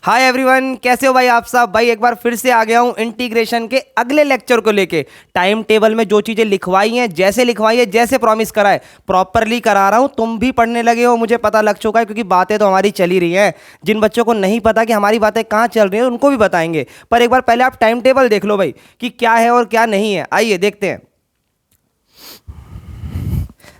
Hi everyone, कैसे हो भाई आप सब। भाई एक बार फिर से आ गया हूँ इंटीग्रेशन के अगले लेक्चर को लेके। टाइम टेबल में जो चीज़ें लिखवाई हैं, जैसे लिखवाई है, जैसे प्रॉमिस करा है, प्रॉपरली करा रहा हूँ। तुम भी पढ़ने लगे हो, मुझे पता लग चुका है, क्योंकि बातें तो हमारी चली रही हैं। जिन बच्चों को नहीं पता कि हमारी बातें कहाँ चल रही हैं उनको भी बताएंगे, पर एक बार पहले आप टाइम टेबल देख लो भाई कि क्या है और क्या नहीं है। आइए देखते हैं।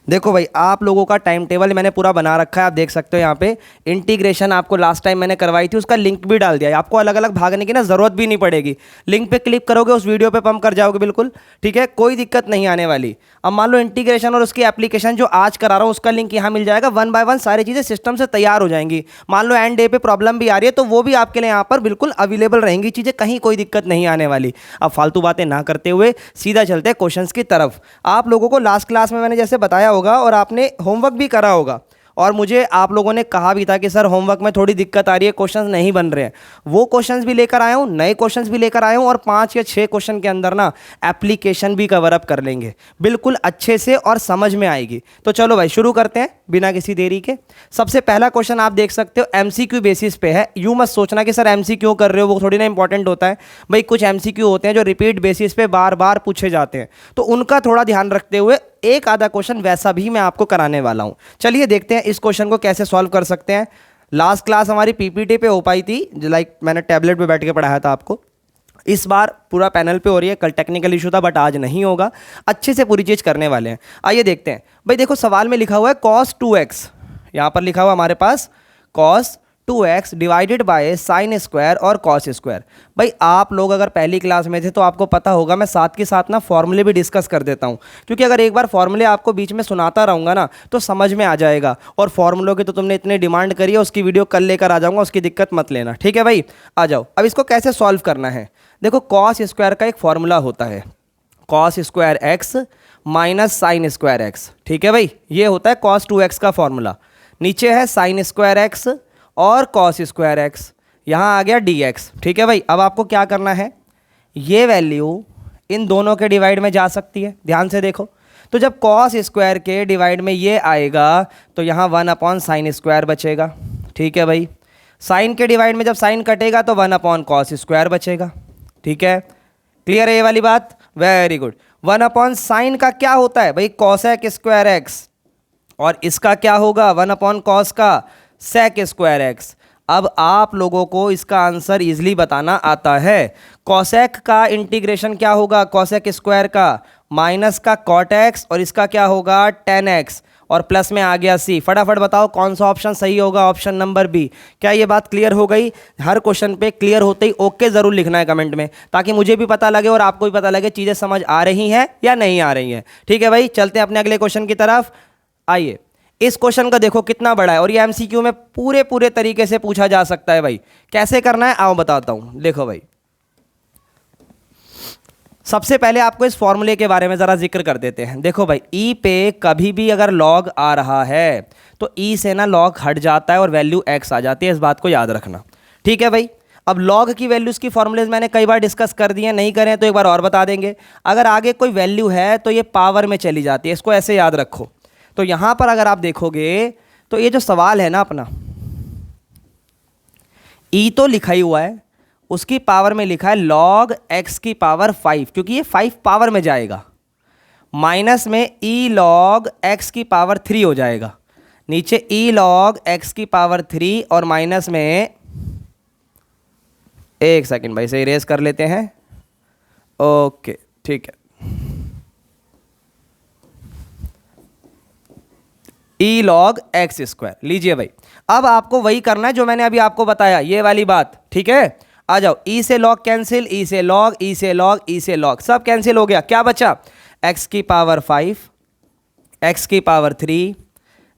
देखो भाई, आप लोगों का टाइम टेबल मैंने पूरा बना रखा है, आप देख सकते हो। यहाँ पे इंटीग्रेशन आपको लास्ट टाइम मैंने करवाई थी, उसका लिंक भी डाल दिया है। आपको अलग अलग भागने की ना ज़रूरत भी नहीं पड़ेगी। लिंक पे क्लिक करोगे, उस वीडियो पे पंप कर जाओगे बिल्कुल, ठीक है, कोई दिक्कत नहीं आने वाली। अब मान लो इंटीग्रेशन और उसकी एप्लीकेशन जो आज करा रहा हूँ उसका लिंक यहाँ मिल जाएगा। 1 बाय 1 सारी चीज़ें सिस्टम से तैयार हो जाएंगी। मान लो एंड डे पे प्रॉब्लम भी आ रही है तो वो भी आपके लिए यहाँ पर बिल्कुल अवेलेबल रहेंगी चीज़ें, कहीं कोई दिक्कत नहीं आने वाली। अब फालतू बातें ना करते हुए सीधा चलते हैं क्वेश्चंस की तरफ। आप लोगों को लास्ट क्लास में मैंने जैसे बताया होगा और आपने होमवर्क भी करा होगा, और मुझे आप लोगों ने कहा भी था कि सर होमवर्क में थोड़ी दिक्कत आ रही है, क्वेश्चंस नहीं बन रहे हैं। वो क्वेश्चंस भी लेकर आया हूँ, नए क्वेश्चंस भी लेकर आया हूँ, और 5 या 6 क्वेश्चन के अंदर ना एप्लीकेशन भी कवर अप कर लेंगे बिल्कुल अच्छे से और समझ में आएगी। तो चलो भाई शुरू करते हैं बिना किसी देरी के। सबसे पहला क्वेश्चन आप देख सकते हो, एमसीक्यू बेसिस पे है। यूं मत सोचना कि सर एमसीक्यू कर रहे हो, वो थोड़ी ना इंपॉर्टेंट होता है भाई। कुछ एमसीक्यू होते हैं जो रिपीट बेसिस पे बार बार पूछे जाते हैं, तो उनका थोड़ा ध्यान रखते हुए एक आधा क्वेश्चन वैसा भी मैं आपको कराने वाला हूं। चलिए देखते हैं इस क्वेश्चन को कैसे सॉल्व कर सकते हैं। लास्ट क्लास हमारी पीपीटी पे हो पाई थी, लाइक मैंने टैबलेट पे बैठ के पढ़ाया था आपको। इस बार पूरा पैनल पे हो रही है। कल टेक्निकल इशू था बट आज नहीं होगा, अच्छे से पूरी चीज़ करने वाले हैं। आइए देखते हैं भाई। देखो सवाल में लिखा हुआ है cos 2x, यहाँ पर लिखा हुआ हमारे पास cos 2x divided by sine square और कॉस स्क्वायर। भाई आप लोग अगर पहली क्लास में थे तो आपको पता होगा, मैं साथ के साथ ना फॉर्मूले भी डिस्कस कर देता हूँ, क्योंकि अगर एक बार फॉर्मूले आपको बीच में सुनाता रहूँगा ना तो समझ में आ जाएगा। और फॉर्मूलों की तो तुमने इतनी डिमांड करी है, उसकी वीडियो कल लेकर आ जाऊँगा, उसकी दिक्कत मत लेना, ठीक है भाई। आ जाओ, अब इसको कैसे सॉल्व करना है। देखो कॉस स्क्वायर का एक फॉर्मूला होता है, cos square x minus sine square x, ठीक है भाई। ये होता है कॉस 2x का फॉर्मूला। नीचे है साइन स्क्वायर एक्स और कॉस स्क्वायर एक्स, यहाँ आ गया dx, ठीक है भाई। अब आपको क्या करना है, ये वैल्यू इन दोनों के डिवाइड में जा सकती है, ध्यान से देखो। तो जब कॉस स्क्वायर के डिवाइड में ये आएगा तो यहाँ 1 अपॉन साइन स्क्वायर बचेगा, ठीक है भाई। साइन के डिवाइड में जब साइन कटेगा तो 1 अपॉन कॉस स्क्वायर बचेगा, ठीक है। क्लियर है ये वाली बात, वेरी गुड। 1 अपॉन साइन का क्या होता है भाई, कॉसेक स्क्वायर एक्स, और इसका क्या होगा 1 अपॉन कॉस का सेक स्क्वायर एक्स। अब आप लोगों को इसका आंसर इजीली बताना आता है। कॉसेक का इंटीग्रेशन क्या होगा, कॉसेक स्क्वायर का माइनस का कॉट एक्स, और इसका क्या होगा टेन एक्स, और प्लस में आ गया सी। फटाफट बताओ कौन सा ऑप्शन सही होगा, ऑप्शन नंबर बी। क्या ये बात क्लियर हो गई। हर क्वेश्चन पे क्लियर होते ही ओके ज़रूर लिखना है कमेंट में, ताकि मुझे भी पता लगे और आपको भी पता लगे चीज़ें समझ आ रही हैं या नहीं आ रही हैं, ठीक है भाई। चलते हैं अपने अगले क्वेश्चन की तरफ। आइए, इस क्वेश्चन का देखो कितना बड़ा है, और ये एमसीक्यू में पूरे तरीके से पूछा जा सकता है भाई। कैसे करना है आओ बताता हूं। देखो भाई, सबसे पहले आपको इस फॉर्मूले के बारे में ज़रा जिक्र कर देते हैं। देखो भाई, ई पे कभी भी अगर लॉग आ रहा है तो ई से ना लॉग हट जाता है और वैल्यू एक्स आ जाती है, इस बात को याद रखना, ठीक है भाई। अब लॉग की वैल्यूज़ की फॉर्मूलेज मैंने कई बार डिस्कस कर दिए, नहीं करें तो एक बार और बता देंगे। अगर आगे कोई वैल्यू है तो ये पावर में चली जाती है, इसको ऐसे याद रखो। तो यहां पर अगर आप देखोगे तो ये जो सवाल है ना अपना, ई तो लिखा ही हुआ है, उसकी पावर में लिखा है log x की पावर 5, क्योंकि ये 5 पावर में जाएगा। माइनस में ई log x की पावर 3 हो जाएगा, नीचे ई log x की पावर 3, और माइनस में, एक सेकंड भाई से इरेज कर लेते हैं, ओके ठीक है। ई log x स्क्वायर लीजिए भाई। अब आपको वही करना है जो मैंने अभी आपको बताया, ये वाली बात, ठीक है। आ जाओ, ई से log कैंसिल, ई से log, ई से log, ई से log, सब कैंसिल हो गया। क्या बचा, x की पावर 5, x की पावर 3,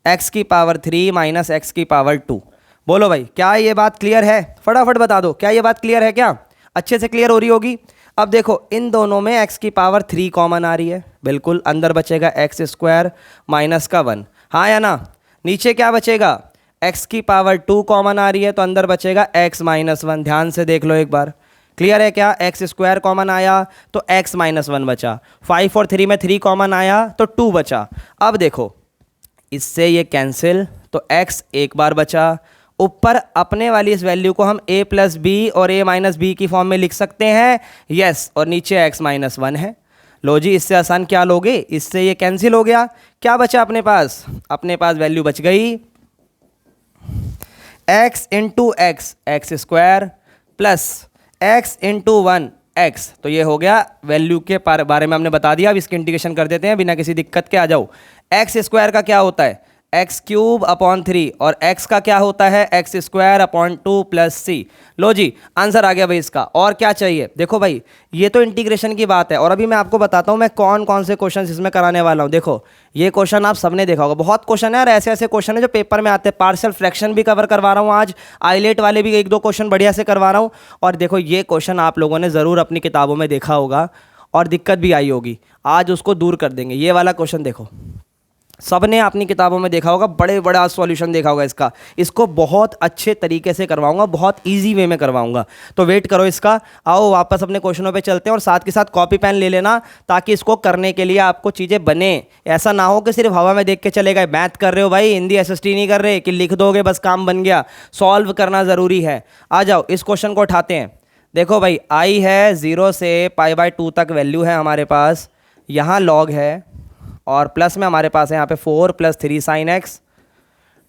x की पावर 3 माइनस x की पावर 2। बोलो भाई क्या ये बात क्लियर है, फटाफट बता दो, क्या ये बात क्लियर है, क्या अच्छे से क्लियर हो रही होगी। अब देखो इन दोनों में x की पावर 3 कॉमन आ रही है, बिल्कुल अंदर बचेगा एक्स स्क्वायर माइनस का 1, हाँ या ना। नीचे क्या बचेगा, x की पावर 2 कॉमन आ रही है तो अंदर बचेगा x माइनस 1। ध्यान से देख लो एक बार, क्लियर है क्या। एक्स स्क्वायर कॉमन आया तो x माइनस 1 बचा, 5 और 3 में 3 कॉमन आया तो 2 बचा। अब देखो इससे ये कैंसिल तो x एक बार बचा ऊपर अपने वाली इस वैल्यू को हम a प्लस बी और a माइनस बी की फॉर्म में लिख सकते हैं, यस। और नीचे x माइनस 1 है। लो जी, इससे आसान क्या लोगे, इससे ये कैंसिल हो गया। क्या बचा अपने पास? अपने पास वैल्यू बच गई x into x, x square plus x into 1 x। तो ये हो गया वैल्यू के बारे में हमने बता दिया। अब इसकी इंटीग्रेशन कर देते हैं बिना किसी दिक्कत के। आ जाओ, एक्स स्क्वायर का क्या होता है? एक्स क्यूब अपॉन 3, और x का क्या होता है? एक्स स्क्वायर अपॉन 2 प्लस सी। लो जी, आंसर आ गया भाई इसका। और क्या चाहिए? देखो भाई, ये तो इंटीग्रेशन की बात है, और अभी मैं आपको बताता हूँ मैं कौन कौन से क्वेश्चन इसमें कराने वाला हूँ। देखो, ये क्वेश्चन आप सबने देखा होगा, बहुत क्वेश्चन है और ऐसे ऐसे क्वेश्चन है जो पेपर में आते हैं। पार्शियल फ्रैक्शन भी कवर करवा रहा हूँ आज, आइलेट वाले भी एक दो क्वेश्चन बढ़िया से करवा रहा हूँ। और देखो, ये क्वेश्चन आप लोगों ने ज़रूर अपनी किताबों में देखा होगा और दिक्कत भी आई होगी, आज उसको दूर कर देंगे। ये वाला क्वेश्चन देखो, सबने अपनी किताबों में देखा होगा, बड़े बड़ा सॉल्यूशन देखा होगा इसका। इसको बहुत अच्छे तरीके से करवाऊंगा, बहुत इजी वे में करवाऊंगा, तो वेट करो इसका। आओ वापस अपने क्वेश्चनों पे चलते हैं, और साथ के साथ कॉपी पेन ले लेना, ताकि इसको करने के लिए आपको चीज़ें बने। ऐसा ना हो कि सिर्फ हवा में देख के चले गए। मैथ कर रहे हो भाई, हिंदी एसएसटी नहीं कर रहे कि लिख दोगे बस काम बन गया। सॉल्व करना ज़रूरी है। आ जाओ, इस क्वेश्चन को उठाते हैं। देखो भाई, आई है 0 से π/2 तक वैल्यू है हमारे पास, यहाँ लॉग है, और प्लस में हमारे पास है यहाँ पे 4 + 3 sin x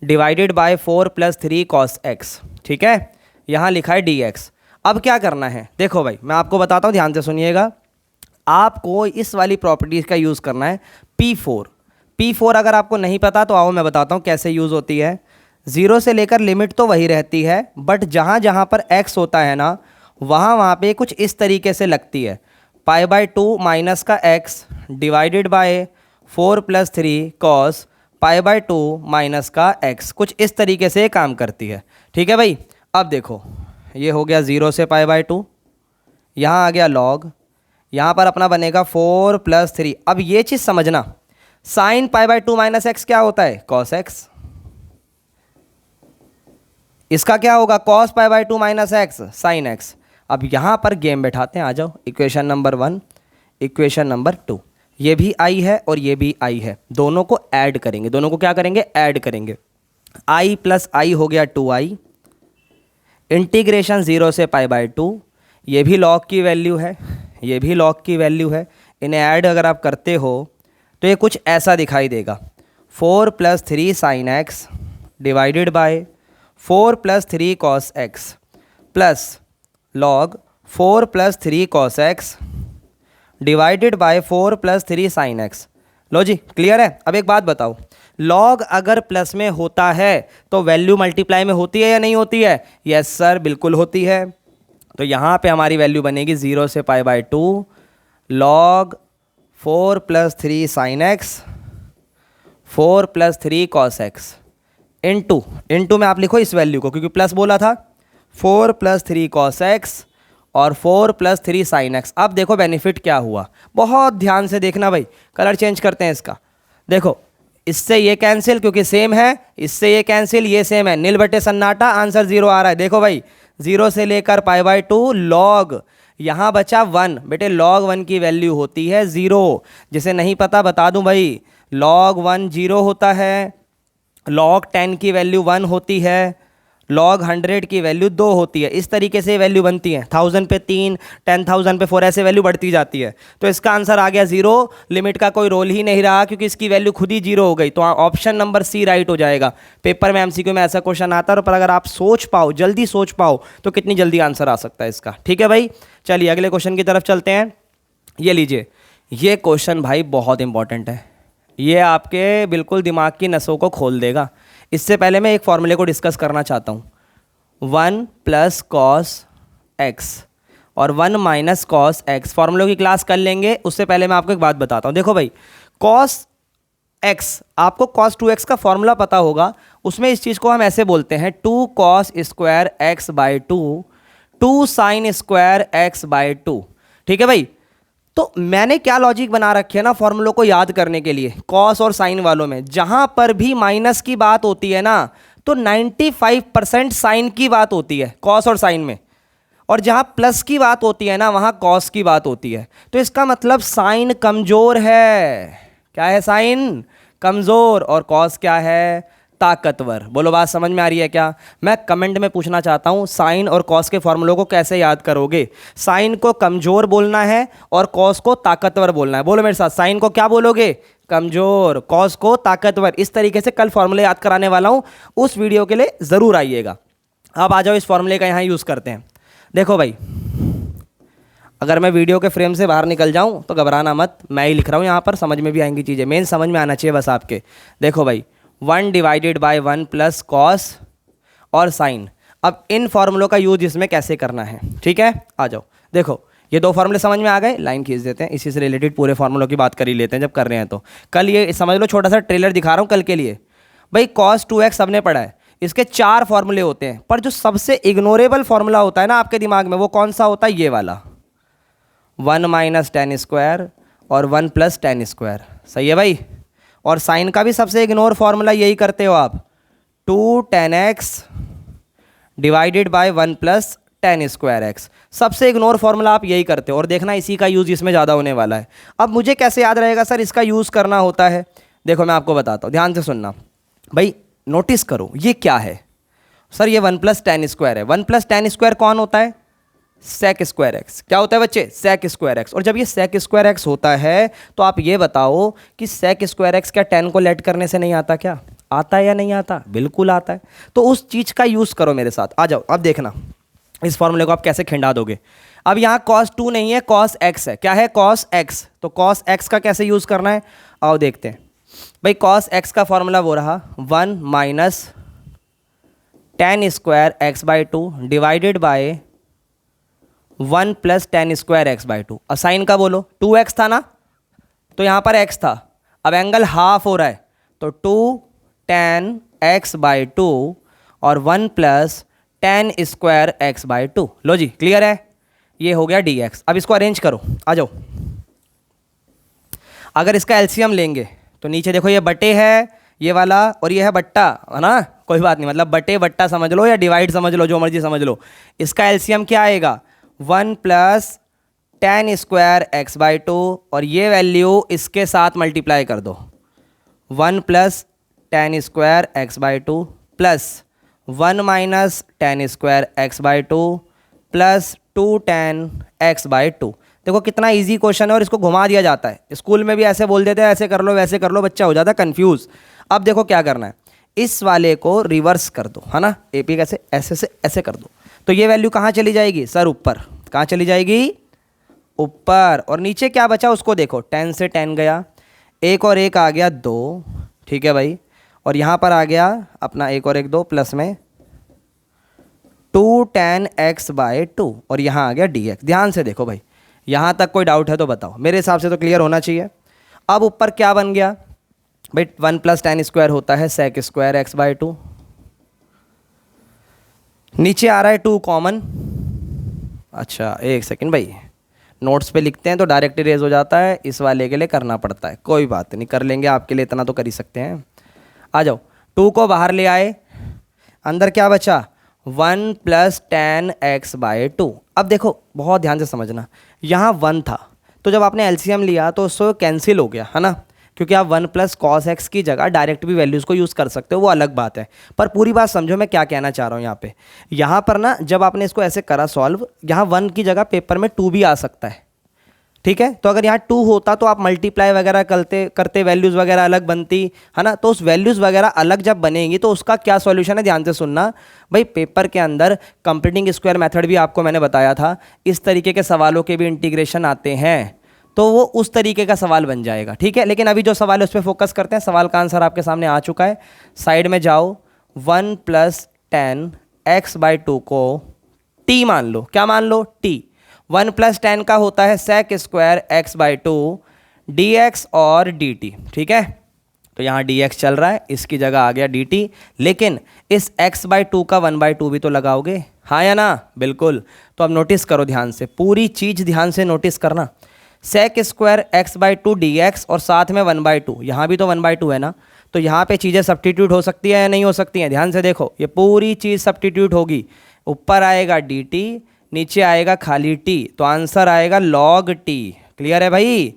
divided by 4 + 3 cos x। ठीक है, यहाँ लिखा है dx। अब क्या करना है? देखो भाई, मैं आपको बताता हूँ, ध्यान से सुनिएगा। आपको इस वाली प्रॉपर्टीज़ का यूज़ करना है, P4 अगर आपको नहीं पता तो आओ मैं बताता हूँ कैसे यूज़ होती है। 0 से लेकर लिमिट तो वही रहती है, बट जहाँ जहाँ पर x होता है ना, वहाँ पे कुछ इस तरीके से लगती है। π/2 माइनस का x divided by 4 + 3 cos π/2 minus का x, कुछ इस तरीके से काम करती है। ठीक है भाई, अब देखो, ये हो गया 0 से π/2, यहाँ आ गया log, यहाँ पर अपना बनेगा 4 + 3। अब ये चीज़ समझना, sin π/2 माइनस x क्या होता है? cos x। इसका क्या होगा? cos π/2 minus x sin x। अब यहाँ पर गेम बैठाते हैं, आ जाओ। इक्वेशन नंबर 1, इक्वेशन नंबर 2, ये भी आई है और ये भी आई है, दोनों को ऐड करेंगे। दोनों को क्या करेंगे? ऐड करेंगे। i + i हो गया 2i, इंटीग्रेशन 0 से π/2, ये भी लॉग की वैल्यू है, ये भी लॉग की वैल्यू है। इन्हें ऐड अगर आप करते हो तो ये कुछ ऐसा दिखाई देगा, 4 + 3 sin x divided by 4 + 3 cos x plus log 4 + 3 cos x divided by 4 + 3 sin x। लो जी, क्लियर है? अब एक बात बताओ, लॉग अगर प्लस में होता है तो वैल्यू मल्टीप्लाई में होती है या नहीं होती है? यस सर, बिल्कुल होती है। तो यहाँ पे हमारी वैल्यू बनेगी 0 से π/2 log 4 + 3 sin x 4 + 3 cos x into में आप लिखो इस वैल्यू को, क्योंकि प्लस बोला था, 4 + 3 cos x और 4 + 3 sin x। अब देखो बेनिफिट क्या हुआ, बहुत ध्यान से देखना भाई। कलर चेंज करते हैं इसका। देखो, इससे ये कैंसिल क्योंकि सेम है, इससे ये कैंसिल, ये सेम है, नील बटे सन्नाटा, आंसर 0 आ रहा है। देखो भाई, 0 से लेकर π/2 लॉग, यहाँ बचा 1। बेटे log 1 की वैल्यू होती है 0। जिसे नहीं पता बता दूं भाई, log 1 0 होता है, log 10 की वैल्यू 1 होती है, log 100 की वैल्यू 2 होती है। इस तरीके से वैल्यू बनती है, 1000 पे 3, 10,000 पे 4, ऐसे वैल्यू बढ़ती जाती है। तो इसका आंसर आ गया 0। लिमिट का कोई रोल ही नहीं रहा, क्योंकि इसकी वैल्यू खुद ही 0 हो गई। तो ऑप्शन नंबर सी राइट हो जाएगा। पेपर में एमसीक्यू में ऐसा क्वेश्चन आता है, पर अगर आप सोच पाओ, जल्दी सोच पाओ, तो कितनी जल्दी आंसर आ सकता है इसका। ठीक है भाई, चलिए अगले क्वेश्चन की तरफ चलते हैं। ये लीजिए, ये क्वेश्चन भाई बहुत इंपॉर्टेंट है, ये आपके बिल्कुल दिमाग की नसों को खोल देगा। इससे पहले मैं एक फॉर्मूले को डिस्कस करना चाहता हूँ, 1 + cos x और 1 - cos x। फॉर्मूलों की क्लास कर लेंगे, उससे पहले मैं आपको एक बात बताता हूँ। देखो भाई, cos x, आपको cos 2x का फॉर्मूला पता होगा, उसमें इस चीज़ को हम ऐसे बोलते हैं 2 cos square x/2 2 sin square x/2। ठीक है भाई, तो मैंने क्या लॉजिक बना रखी है ना फॉर्मूलों को याद करने के लिए, कॉस और साइन वालों में जहां पर भी माइनस की बात होती है ना, तो 95% साइन की बात होती है कॉस और साइन में, और जहां प्लस की बात होती है ना, वहां कॉस की बात होती है। तो इसका मतलब साइन कमजोर है। क्या है? साइन कमजोर। और कॉस क्या है? ताकतवर। बोलो बात समझ में आ रही है क्या? मैं कमेंट में पूछना चाहता हूँ साइन और कॉस के फॉर्मूलों को कैसे याद करोगे? साइन को कमजोर बोलना है और कॉस को ताकतवर बोलना है। बोलो मेरे साथ, साइन को क्या बोलोगे? कमजोर, कॉस को ताकतवर। इस तरीके से कल फॉर्मूले याद कराने वाला हूँ, उस वीडियो के लिए ज़रूर आइएगा। अब आ जाओ, इस फॉर्मूले का यहाँ यूज़ करते हैं। देखो भाई, अगर मैं वीडियो के फ्रेम से बाहर निकल जाऊं तो घबराना मत, मैं ही लिख रहा हूं यहाँ पर, समझ में भी आएंगी चीज़ें, मेन समझ में आना चाहिए बस आपके। देखो भाई, 1 डिवाइडेड बाय 1 प्लस कॉस और साइन। अब इन फॉर्मूलों का यूज इसमें कैसे करना है, ठीक है? आ जाओ, देखो ये दो फॉर्मूले समझ में आ गए, लाइन खींच देते हैं, इसी से रिलेटेड पूरे फॉर्मूलों की बात कर ही लेते हैं जब कर रहे हैं तो। कल ये समझ लो, छोटा सा ट्रेलर दिखा रहा हूँ कल के लिए। भाई cos 2x सबने पढ़ा है, इसके 4 फॉर्मूले होते हैं, पर जो सबसे इग्नोरेबल फॉर्मूला होता है ना आपके दिमाग में, वो कौन सा होता है? ये वाला, 1 माइनस टेन स्क्वायर और 1 प्लस टेन स्क्वायर। सही है भाई? और साइन का भी सबसे इग्नोर फॉर्मूला यही करते हो आप, 2 tan x divided bye 1 plus tan square x. सबसे इग्नोर फॉर्मूला आप यही करते हो, और देखना इसी का यूज़ इसमें ज़्यादा होने वाला है। अब मुझे कैसे याद रहेगा सर इसका यूज़ करना होता है? देखो मैं आपको बताता हूँ, ध्यान से सुनना भाई, नोटिस करो ये क्या है। सर ये 1 प्लस टेन स्क्वायर है। 1 प्लस टेन स्क्वायर कौन होता है? Sec square X. क्या होता है बच्चे? Sec square X. और जब ये सेक स्क्वायर एक्स होता है तो आप ये बताओ कि सेक स्क्वायर एक्स क्या 10 को लेट करने से नहीं आता? क्या आता है या नहीं आता? बिल्कुल आता है। तो उस चीज़ का यूज़ करो मेरे साथ। आ जाओ, अब देखना इस फॉर्मूले को आप कैसे खिंडा दोगे। अब यहाँ cos 2 नहीं है, cos x है। क्या है? cos x। तो cos x का कैसे यूज़ करना है, आओ देखते हैं भाई। cos x का फॉर्मूला वो रहा 1 minus ten square X by 2 divided by 1 plus tan square X by 2। और साइन का बोलो, 2x था ना, तो यहाँ पर x था, अब एंगल हाफ हो रहा है, तो 2 tan x बाई 2 और 1 plus tan square X by 2। लो जी, क्लियर है? ये हो गया dx। अब इसको अरेंज करो, आ जाओ। अगर इसका एलसीएम लेंगे तो नीचे देखो ये बटे है ये वाला, और ये है बट्टा, है ना? कोई बात नहीं, मतलब बटे बट्टा समझ लो या डिवाइड समझ लो, जो मर्जी समझ लो। इसका एलसीएम क्या आएगा? 1 plus tan square X by 2, और ये वैल्यू इसके साथ मल्टीप्लाई कर दो, 1 plus tan square X by 2 plus 1 minus ten square X by 2 plus 2 tan x by 2। देखो कितना इजी क्वेश्चन है, और इसको घुमा दिया जाता है। स्कूल में भी ऐसे बोल देते हैं, ऐसे कर लो वैसे कर लो, बच्चा हो जाता है कंफ्यूज। अब देखो क्या करना है, इस वाले को रिवर्स कर दो, है ना? एपी कैसे? ऐसे से ऐसे कर दो, तो ये वैल्यू कहाँ चली जाएगी सर? ऊपर। कहाँ चली जाएगी? ऊपर। और नीचे क्या बचा उसको देखो, 10 से 10 गया, एक और एक आ गया 2, ठीक है भाई। और यहाँ पर आ गया अपना एक और एक 2 प्लस में 2 tan x बाई 2, और यहाँ आ गया dx। ध्यान से देखो भाई, यहाँ तक कोई डाउट है तो बताओ, मेरे हिसाब से तो क्लियर होना चाहिए। अब ऊपर क्या बन गया भाई? 1 प्लस टेन स्क्वायर होता है सेक स्क्वायर एक्स बाई 2, नीचे आ रहा है 2 कॉमन। अच्छा एक सेकंड भाई, नोट्स पे लिखते हैं तो डायरेक्ट इरेज हो जाता है, इस वाले के लिए करना पड़ता है। कोई बात नहीं, कर लेंगे आपके लिए, इतना तो कर ही सकते हैं। आ जाओ, 2 को बाहर ले आए, अंदर क्या बचा? 1 प्लस टेन एक्स बाई 2। अब देखो बहुत ध्यान से समझना, यहाँ 1 था, तो जब आपने एलसीएम लिया तो उसको कैंसिल हो गया, है ना? क्योंकि आप 1 प्लस कॉस एक्स की जगह डायरेक्ट भी वैल्यूज़ को यूज़ कर सकते हो, वो अलग बात है। पर पूरी बात समझो मैं क्या कहना चाह रहा हूँ यहाँ पे। यहाँ पर ना जब आपने इसको ऐसे करा सॉल्व, यहाँ 1 की जगह पेपर में 2 भी आ सकता है, ठीक है? तो अगर यहाँ 2 होता तो आप मल्टीप्लाई वगैरह करते वैल्यूज़ वगैरह अलग बनती, है ना? तो उस वैल्यूज़ वगैरह अलग जब बनेंगी तो उसका क्या सॉल्यूशन है, ध्यान से सुनना भाई। पेपर के अंदर कंप्लीटिंग स्क्वायर मेथड भी आपको मैंने बताया था, इस तरीके के सवालों के भी इंटीग्रेशन आते हैं, तो वो उस तरीके का सवाल बन जाएगा, ठीक है? लेकिन अभी जो सवाल है उस पर फोकस करते हैं। सवाल का आंसर आपके सामने आ चुका है, साइड में जाओ। 1 प्लस टेन एक्स बाई 2 को टी मान लो। क्या मान लो? टी। 1 प्लस टेन का होता है sec square X by 2 dx और dt, ठीक है? तो यहाँ dx चल रहा है, इसकी जगह आ गया dt, लेकिन इस x बाई 2 का 1 बाई 2 भी तो लगाओगे, हाँ या ना? बिल्कुल। तो अब नोटिस करो ध्यान से, पूरी चीज़ ध्यान से नोटिस करना। Sec square X by 2 dx और साथ में 1 बाई 2, यहाँ भी तो 1 बाई 2 है ना, तो यहाँ पे चीज़ें सब्स्टिट्यूट हो सकती है या नहीं हो सकती हैं? ध्यान से देखो, ये पूरी चीज़ सब्स्टिट्यूट होगी। ऊपर आएगा dt, नीचे आएगा खाली t, तो आंसर आएगा log t। क्लियर है भाई?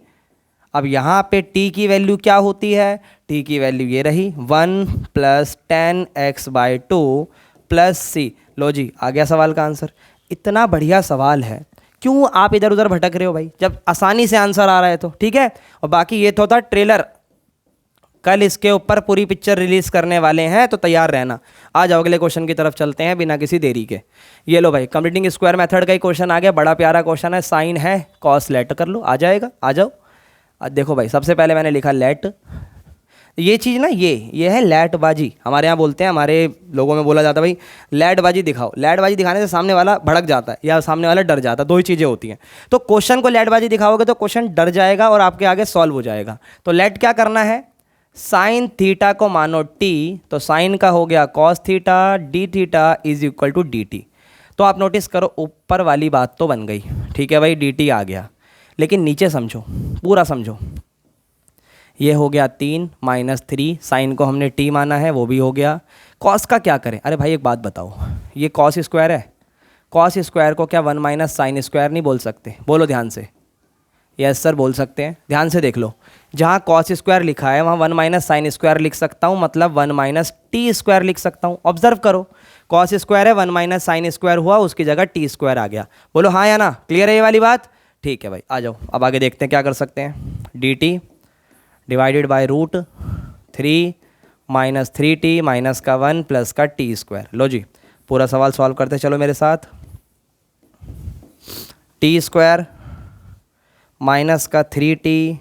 अब यहाँ पे t की वैल्यू क्या होती है? टी की वैल्यू ये रही 1 + 10x/2 + c। लो जी, आ गया सवाल का आंसर। इतना बढ़िया सवाल है, क्यों आप इधर उधर भटक रहे हो भाई, जब आसानी से आंसर आ रहा है तो। ठीक है, और बाकी ये तो था ट्रेलर, कल इसके ऊपर पूरी पिक्चर रिलीज करने वाले हैं, तो तैयार रहना। आ जाओ अगले क्वेश्चन की तरफ चलते हैं बिना किसी देरी के। ये लो भाई, कंप्लीटिंग स्क्वायर मेथड का ही क्वेश्चन आ गया, बड़ा प्यारा क्वेश्चन है। साइन है, कॉस लेट कर लो, आ जाएगा। आ जाओ। देखो भाई, सबसे पहले मैंने लिखा लेट। ये चीज़ ना, ये है लैटबाजी, हमारे यहाँ बोलते हैं, हमारे लोगों में बोला जाता है भाई लैटबाजी दिखाओ। लैटबाजी दिखाने से सामने वाला भड़क जाता है या सामने वाला डर जाता है, दो ही चीज़ें होती हैं। तो क्वेश्चन को लैटबाजी दिखाओगे तो क्वेश्चन डर जाएगा और आपके आगे सॉल्व हो जाएगा। तो लेट क्या करना है, साइन थीटा को मानो टी, तो साइन का हो गया cos theta, D theta is equal to D T. तो आप नोटिस करो, ऊपर वाली बात तो बन गई, ठीक है भाई, डी टी आ गया, लेकिन नीचे समझो, पूरा समझो। ये हो गया 3 - 3, साइन को हमने टी माना है, वो भी हो गया। कॉस का क्या करें? अरे भाई एक बात बताओ, ये कॉस स्क्वायर है, कॉस स्क्वायर को क्या 1 - साइन स्क्वायर नहीं बोल सकते? बोलो ध्यान से। यस सर बोल सकते हैं, ध्यान से देख लो। जहाँ कॉस स्क्वायर लिखा है वहाँ 1 - साइन स्क्वायर लिख सकता हूँ, मतलब 1 - टी स्क्वायर लिख सकता हूँ। ऑब्जर्व करो, कॉस स्क्वायर है, 1 - साइन स्क्वायर हुआ, उसकी जगह टी स्क्वायर आ गया। बोलो हाँ या ना, क्लियर है ये वाली बात? ठीक है भाई, आ जाओ अब आगे देखते हैं क्या कर सकते हैं। D T divided by √3 - 3t minus का 1 प्लस का टी स्क्वायर। लो जी, पूरा सवाल सॉल्व करते चलो मेरे साथ। टी स्क्वायर माइनस का 3t,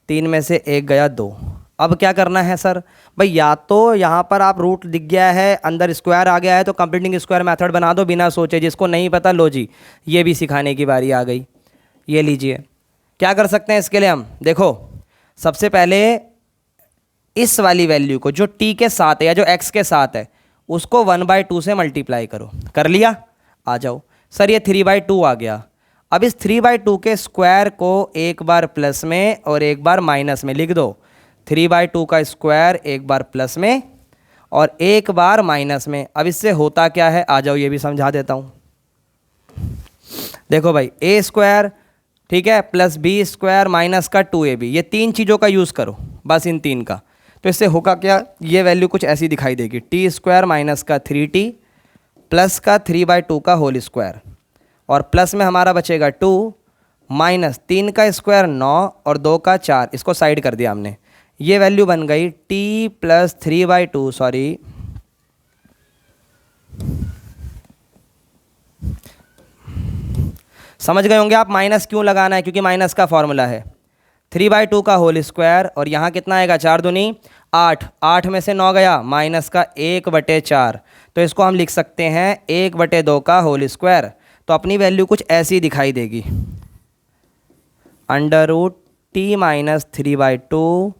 3 में से 1 गया 2। अब क्या करना है सर भाई, या तो यहाँ पर आप रूट दिख गया है, अंदर स्क्वायर आ गया है, तो कंप्लीटिंग स्क्वायर मेथड बना दो बिना सोचे। जिसको नहीं पता, लो जी, ये भी सिखाने की बारी आ गई। ये लीजिए, क्या कर सकते हैं इसके लिए हम, देखो सबसे पहले इस वाली वैल्यू को जो t के साथ है या जो x के साथ है, उसको 1/2 से मल्टीप्लाई करो। कर लिया? आ जाओ सर, ये 3/2 आ गया। अब इस 3/2 के स्क्वायर को एक बार प्लस में और एक बार माइनस में लिख दो। 3/2 का स्क्वायर एक बार प्लस में और एक बार माइनस में। अब इससे होता क्या है, आ जाओ ये भी समझा देता हूँ। देखो भाई, a स्क्वायर, ठीक है, प्लस बी स्क्वायर माइनस का 2ab, ये तीन चीज़ों का यूज़ करो, बस इन तीन का। तो इससे होगा क्या, ये वैल्यू कुछ ऐसी दिखाई देगी, टी स्क्वायर माइनस का 3t प्लस का 3/2 का होल स्क्वायर, और प्लस में हमारा बचेगा 2 माइनस 3 का स्क्वायर 9 और 2 का 4, इसको साइड कर दिया हमने। ये वैल्यू बन गई t + 3/2, सॉरी समझ गए होंगे आप माइनस क्यों लगाना है, क्योंकि माइनस का फॉर्मूला है 3/2 का होल स्क्वायर, और यहाँ कितना आएगा, 4 दूनी 8, 8 में से 9 गया, माइनस का 1/4, तो इसको हम लिख सकते हैं 1/2 का होल स्क्वायर। तो अपनी वैल्यू कुछ ऐसी दिखाई देगी, √t - 3/2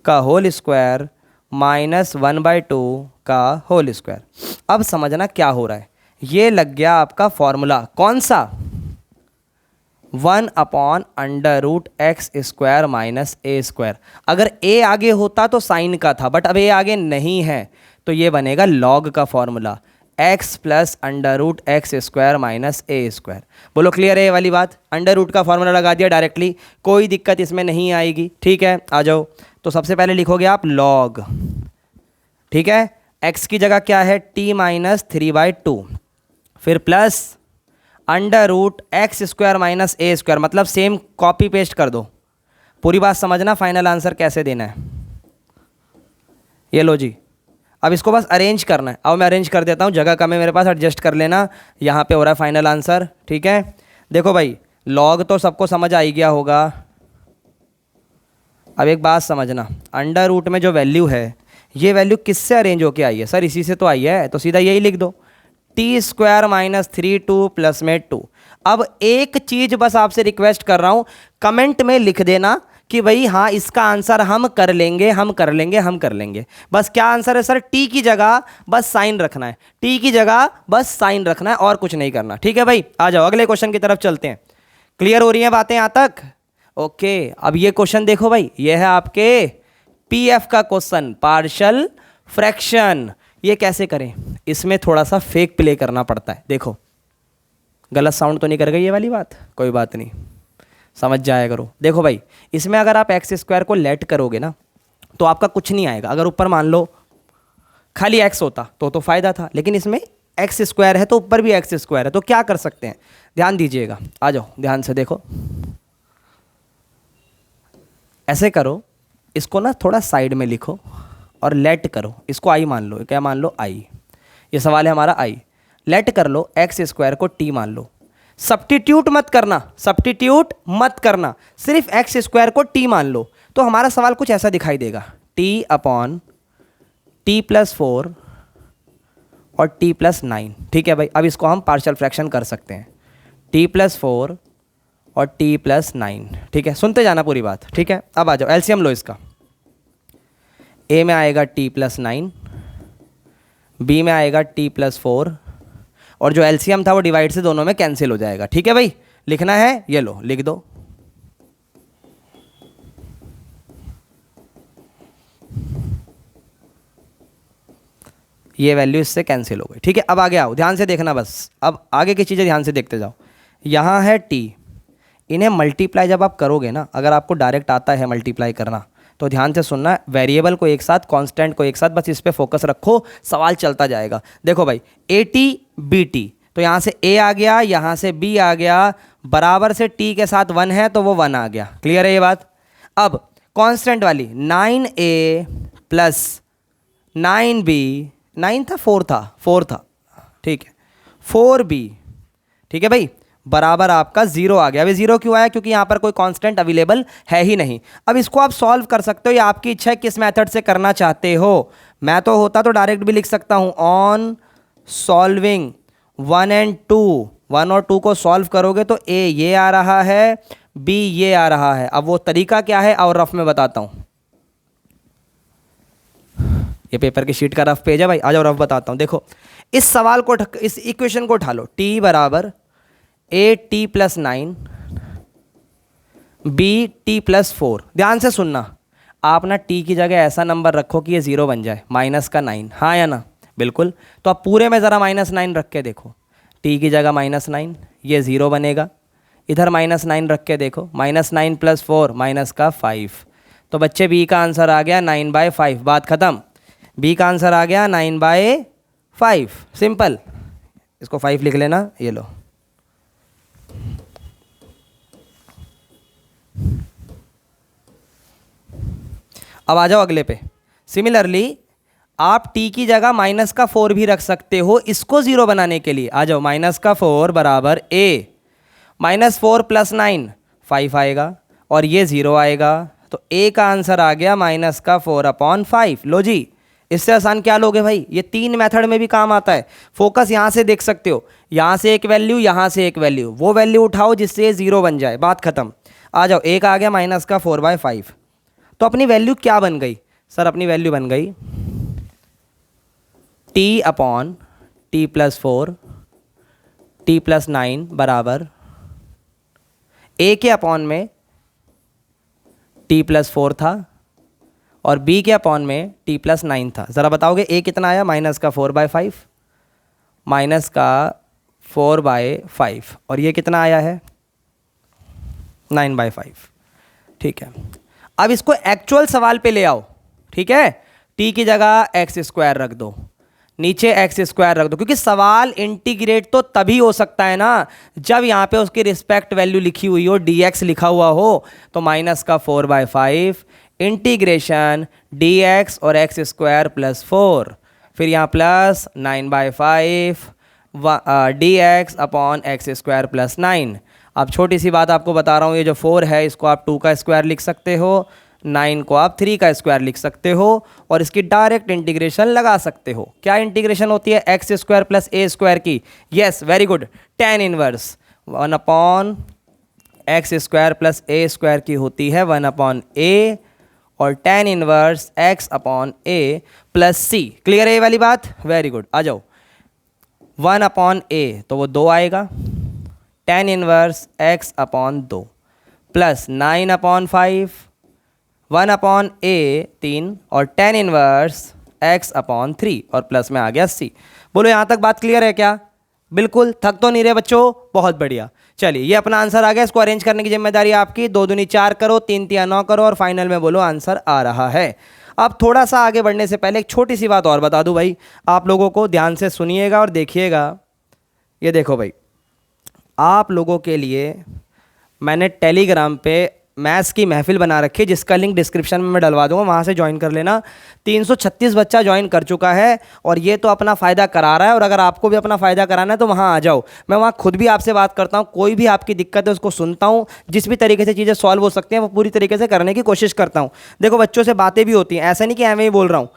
का होल स्क्वायर माइनस 1/2 का होल स्क्वायर। अब समझना क्या हो रहा है, ये लग गया आपका फॉर्मूला, कौन सा, 1/√x² माइनस a²। अगर a आगे होता तो साइन का था, बट अब a आगे नहीं है, तो ये बनेगा लॉग का formula, x + √x² minus a²। बोलो क्लियर है ये वाली बात? अंडर रूट का फॉर्मूला लगा दिया डायरेक्टली, कोई दिक्कत इसमें नहीं आएगी। ठीक है, आ जाओ। तो सबसे पहले लिखोगे आप लॉग, ठीक है, x की जगह क्या है, t - 3/2, फिर प्लस √x² माइनस a², मतलब सेम कॉपी पेस्ट कर दो। पूरी बात समझना, फाइनल आंसर कैसे देना है। ये लो जी, अब इसको बस अरेंज करना है। अब मैं अरेंज कर देता हूँ, जगह कम है मेरे पास, एडजस्ट कर लेना। यहाँ पे हो रहा है फाइनल आंसर, ठीक है। देखो भाई, लॉग तो सबको समझ आ ही गया होगा। अब एक बात समझना, अंडर रूट में जो वैल्यू है, ये वैल्यू किससे अरेंज होके आई है? सर इसी से तो आई है, तो सीधा यही लिख दो, t² - 3/2 प्लस में 2। अब एक चीज बस आपसे रिक्वेस्ट कर रहा हूं, कमेंट में लिख देना कि भाई हाँ इसका आंसर हम कर लेंगे, हम कर लेंगे, हम कर लेंगे। बस क्या आंसर है सर, t की जगह बस साइन रखना है, t की जगह बस साइन रखना है, और कुछ नहीं करना। ठीक है भाई, आ जाओ अगले क्वेश्चन की तरफ चलते हैं। क्लियर हो रही हैं बातें यहाँ तक? ओके, अब ये क्वेश्चन देखो भाई, ये है आपके पीएफ का क्वेश्चन, पार्शियल फ्रैक्शन। ये कैसे करें, इसमें थोड़ा सा फेक प्ले करना पड़ता है। देखो, गलत साउंड तो नहीं कर गई ये वाली बात? कोई बात नहीं, समझ जाया करो। देखो भाई, इसमें अगर आप x² को लेट करोगे ना, तो आपका कुछ नहीं आएगा। अगर ऊपर मान लो खाली x होता तो फ़ायदा था, लेकिन इसमें एक्स स्क्वायर है तो ऊपर भी एक्स स्क्वायर है, तो क्या कर सकते हैं, ध्यान दीजिएगा, आ जाओ ध्यान से देखो। ऐसे करो, इसको ना थोड़ा साइड में लिखो और लेट करो, इसको आई मान लो, क्या मान लो, आई। ये सवाल है हमारा आई। लेट कर लो, एक्स स्क्वायर को टी मान लो। सब्स्टिट्यूट मत करना, सब्स्टिट्यूट मत करना, सिर्फ एक्स स्क्वायर को टी मान लो। तो हमारा सवाल कुछ ऐसा दिखाई देगा, टी अपॉन टी प्लस 4 और टी प्लस 9। ठीक है भाई, अब इसको हम पार्शियल फ्रैक्शन कर सकते हैं, टी प्लस 4 और टी प्लस 9। ठीक है, सुनते जाना पूरी बात। ठीक है, अब आ जाओ एलसीएम लो इसका। ए में आएगा टी प्लस 9, बी में आएगा टी प्लस 4, और जो एलसीएम था वो डिवाइड से दोनों में कैंसिल हो जाएगा। ठीक है भाई, लिखना है, ये लो लिख दो। ये वैल्यू इससे कैंसिल हो गई। ठीक है, अब आगे आओ, ध्यान से देखना बस, अब आगे की चीज़ें ध्यान से देखते जाओ। यहाँ है टी, इन्हें मल्टीप्लाई जब आप करोगे ना, अगर आपको डायरेक्ट आता है मल्टीप्लाई करना तो ध्यान से सुनना, वेरिएबल को एक साथ, कांस्टेंट को एक साथ, बस इस पे फोकस रखो, सवाल चलता जाएगा। देखो भाई, ए टी बी टी, तो यहाँ से ए आ गया, यहाँ से बी आ गया, बराबर से टी के साथ 1 है तो वो 1 आ गया। क्लियर है ये बात। अब कांस्टेंट वाली 9a प्लस 9b, 9 था 4 था, ठीक है, 4b, ठीक है भाई, बराबर आपका 0 आ गया। अभी 0 क्यों आया, क्योंकि यहाँ पर कोई कांस्टेंट अवेलेबल है ही नहीं। अब इसको आप सॉल्व कर सकते हो, ये आपकी इच्छा है किस मेथड से करना चाहते हो। मैं तो होता तो डायरेक्ट भी लिख सकता हूँ, ऑन सॉल्विंग 1 and 2, 1 और 2 को सॉल्व करोगे तो ए ये आ रहा है, बी ये आ रहा है। अब वो तरीका क्या है और रफ में बताता हूँ, ये पेपर की शीट का रफ पेज है भाई, आ जाओ रफ बताता हूँ। देखो इस सवाल को, इस इक्वेशन को उठा लो, टी बराबर A T plus 9 B T plus 4। ध्यान से सुनना, आप ना टी की जगह ऐसा नंबर रखो कि ये 0 बन जाए, माइनस का 9, हाँ या ना, बिल्कुल। तो आप पूरे में ज़रा -9 रख के देखो, टी की जगह -9, ये 0 बनेगा। इधर -9 रख के देखो, -9 प्लस 4 माइनस का 5। तो बच्चे बी का आंसर आ गया 9/5, बात ख़त्म। बी का आंसर आ गया 9/5, सिंपल। इसको 5 लिख लेना, ये लो। अब आ जाओ अगले पे। सिमिलरली आप t की जगह -4 भी रख सकते हो, इसको 0 बनाने के लिए। आ जाओ, -4 बराबर a, -4 प्लस 9 5 आएगा, और ये 0 आएगा, तो a का आंसर आ गया -4/5। लो जी, इससे आसान क्या लोगे भाई, ये 3 मेथड में भी काम आता है। फोकस यहाँ से देख सकते हो, यहाँ से एक वैल्यू, यहाँ से एक वैल्यू, वो वैल्यू उठाओ जिससे ये 0 बन जाए, बात खत्म। आ जाओ, a का आ गया -4/5, तो अपनी वैल्यू क्या बन गई सर, अपनी वैल्यू बन गई T upon T plus 4 T plus 9 बराबर ए के अपॉन में टी प्लस 4 था और बी के अपॉन में टी प्लस 9 था। ज़रा बताओगे ए कितना आया, -4/5, -4/5, और ये कितना आया है 9/5। ठीक है, अब इसको एक्चुअल सवाल पे ले आओ। ठीक है, टी की जगह एक्स स्क्वायर रख दो, नीचे एक्स स्क्वायर रख दो, क्योंकि सवाल इंटीग्रेट तो तभी हो सकता है ना जब यहाँ पे उसकी रिस्पेक्ट वैल्यू लिखी हुई हो, dx लिखा हुआ हो। तो -4/5 इंटीग्रेशन dx और एक्स स्क्वायर प्लस 4, फिर यहाँ plus 9/5 dx upon x square plus 9। अब छोटी सी बात आपको बता रहा हूँ, ये जो 4 है इसको आप 2 का स्क्वायर लिख सकते हो, 9 को आप 3 का स्क्वायर लिख सकते हो, और इसकी डायरेक्ट इंटीग्रेशन लगा सकते हो। क्या इंटीग्रेशन होती है, x square plus a square की। Yes, very good, tan inverse 1/x square plus a square की होती है 1/a, और tan inverse x/a plus c। Clear है ये वाली बात, वेरी गुड। आ जाओ, 1/a तो वो 2 आएगा, tan inverse x/2 plus 9/5, 1/a 3, और tan इनवर्स x/3, और प्लस में आ गया c। बोलो यहाँ तक बात क्लियर है क्या, बिल्कुल, थक तो नहीं रहे बच्चों, बहुत बढ़िया। चलिए, ये अपना आंसर आ गया, इसको अरेंज करने की जिम्मेदारी आपकी। 2 दूनी 4 करो, 3 तिया 9 करो, और फाइनल में बोलो आंसर आ रहा है। अब थोड़ा सा आगे बढ़ने से पहले एक छोटी सी बात और बता दूं भाई, आप लोगों को ध्यान से सुनिएगा और देखिएगा। ये देखो भाई, आप लोगों के लिए मैंने टेलीग्राम पे मैथ्स की महफिल बना रखी है, जिसका लिंक डिस्क्रिप्शन में मैं डलवा दूंगा, वहाँ से ज्वाइन कर लेना। 336 बच्चा ज्वाइन कर चुका है और ये तो अपना फ़ायदा करा रहा है, और अगर आपको भी अपना फ़ायदा कराना है तो वहाँ आ जाओ। मैं वहाँ खुद भी आपसे बात करता हूँ, कोई भी आपकी दिक्कत है उसको सुनता हूँ, जिस भी तरीके से चीज़ें सॉल्व हो सकती हैं वो पूरी तरीके से करने की कोशिश करता हूँ। देखो बच्चों से बातें भी होती हैं, ऐसा नहीं कि मैं ही बोल रहा हूँ,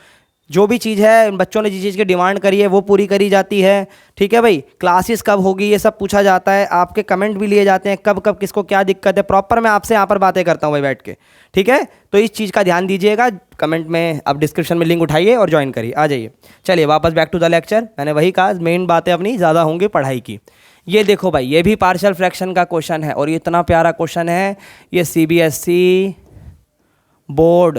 जो भी चीज़ है बच्चों ने जिस चीज़ की डिमांड करी है वो पूरी करी जाती है। ठीक है भाई, क्लासेस कब होगी ये सब पूछा जाता है, आपके कमेंट भी लिए जाते हैं, कब कब किसको क्या दिक्कत है, प्रॉपर मैं आपसे यहाँ पर बातें करता हूँ भाई बैठ के। ठीक है, तो इस चीज़ का ध्यान दीजिएगा। कमेंट में अब डिस्क्रिप्शन में लिंक उठाइए और ज्वाइन करिए, आ जाइए। चलिए वापस बैक टू द लेक्चर। मैंने वही कहा, मेन बातें अपनी ज़्यादा होंगी पढ़ाई की। ये देखो भाई, ये भी पार्शियल फ्रैक्शन का क्वेश्चन है और ये इतना प्यारा क्वेश्चन है। ये CBSE बोर्ड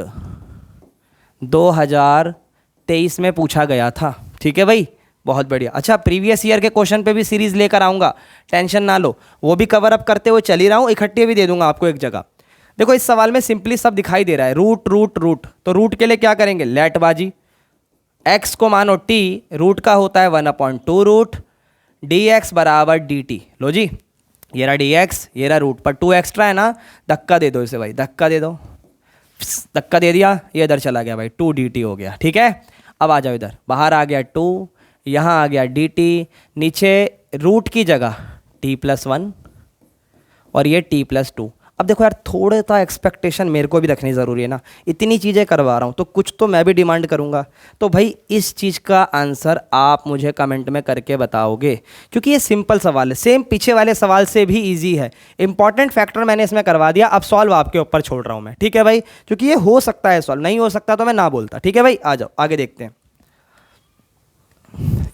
2023 में पूछा गया था। ठीक है भाई, बहुत बढ़िया। अच्छा, प्रीवियस ईयर के क्वेश्चन पे भी सीरीज लेकर आऊँगा, टेंशन ना लो, वो भी कवर अप करते हुए चल ही रहा हूँ, इकट्ठे भी दे दूंगा आपको एक जगह। देखो इस सवाल में सिंपली सब दिखाई दे रहा है, रूट रूट रूट। तो रूट के लिए क्या करेंगे, लेट बाजी। x को मानो t, रूट का होता है 1/2 रूट dx बराबर dt। लो जी, ये रहा dx, ये रहा रूट पर 2 एक्स्ट्रा है ना, धक्का दे दो इसे भाई, धक्का दे दो, धक्का दे दिया, ये इधर चला गया भाई, 2 dt हो गया। ठीक है, अब आ जाओ इधर, बाहर आ गया 2, यहाँ आ गया dt, नीचे रूट की जगह t+1 और ये t+2। अब देखो यार, थोड़ा सा एक्सपेक्टेशन मेरे को भी रखनी ज़रूरी है ना, इतनी चीज़ें करवा रहा हूँ तो कुछ तो मैं भी डिमांड करूँगा। तो भाई इस चीज़ का आंसर आप मुझे कमेंट में करके बताओगे, क्योंकि ये सिंपल सवाल है, सेम पीछे वाले सवाल से भी इजी है। इंपॉर्टेंट फैक्टर मैंने इसमें करवा दिया, अब सॉल्व आपके ऊपर छोड़ रहा हूँ मैं। ठीक है भाई, क्योंकि ये हो सकता है सॉल्व, नहीं हो सकता तो मैं ना बोलता। ठीक है भाई, आ जाओ आगे देखते हैं।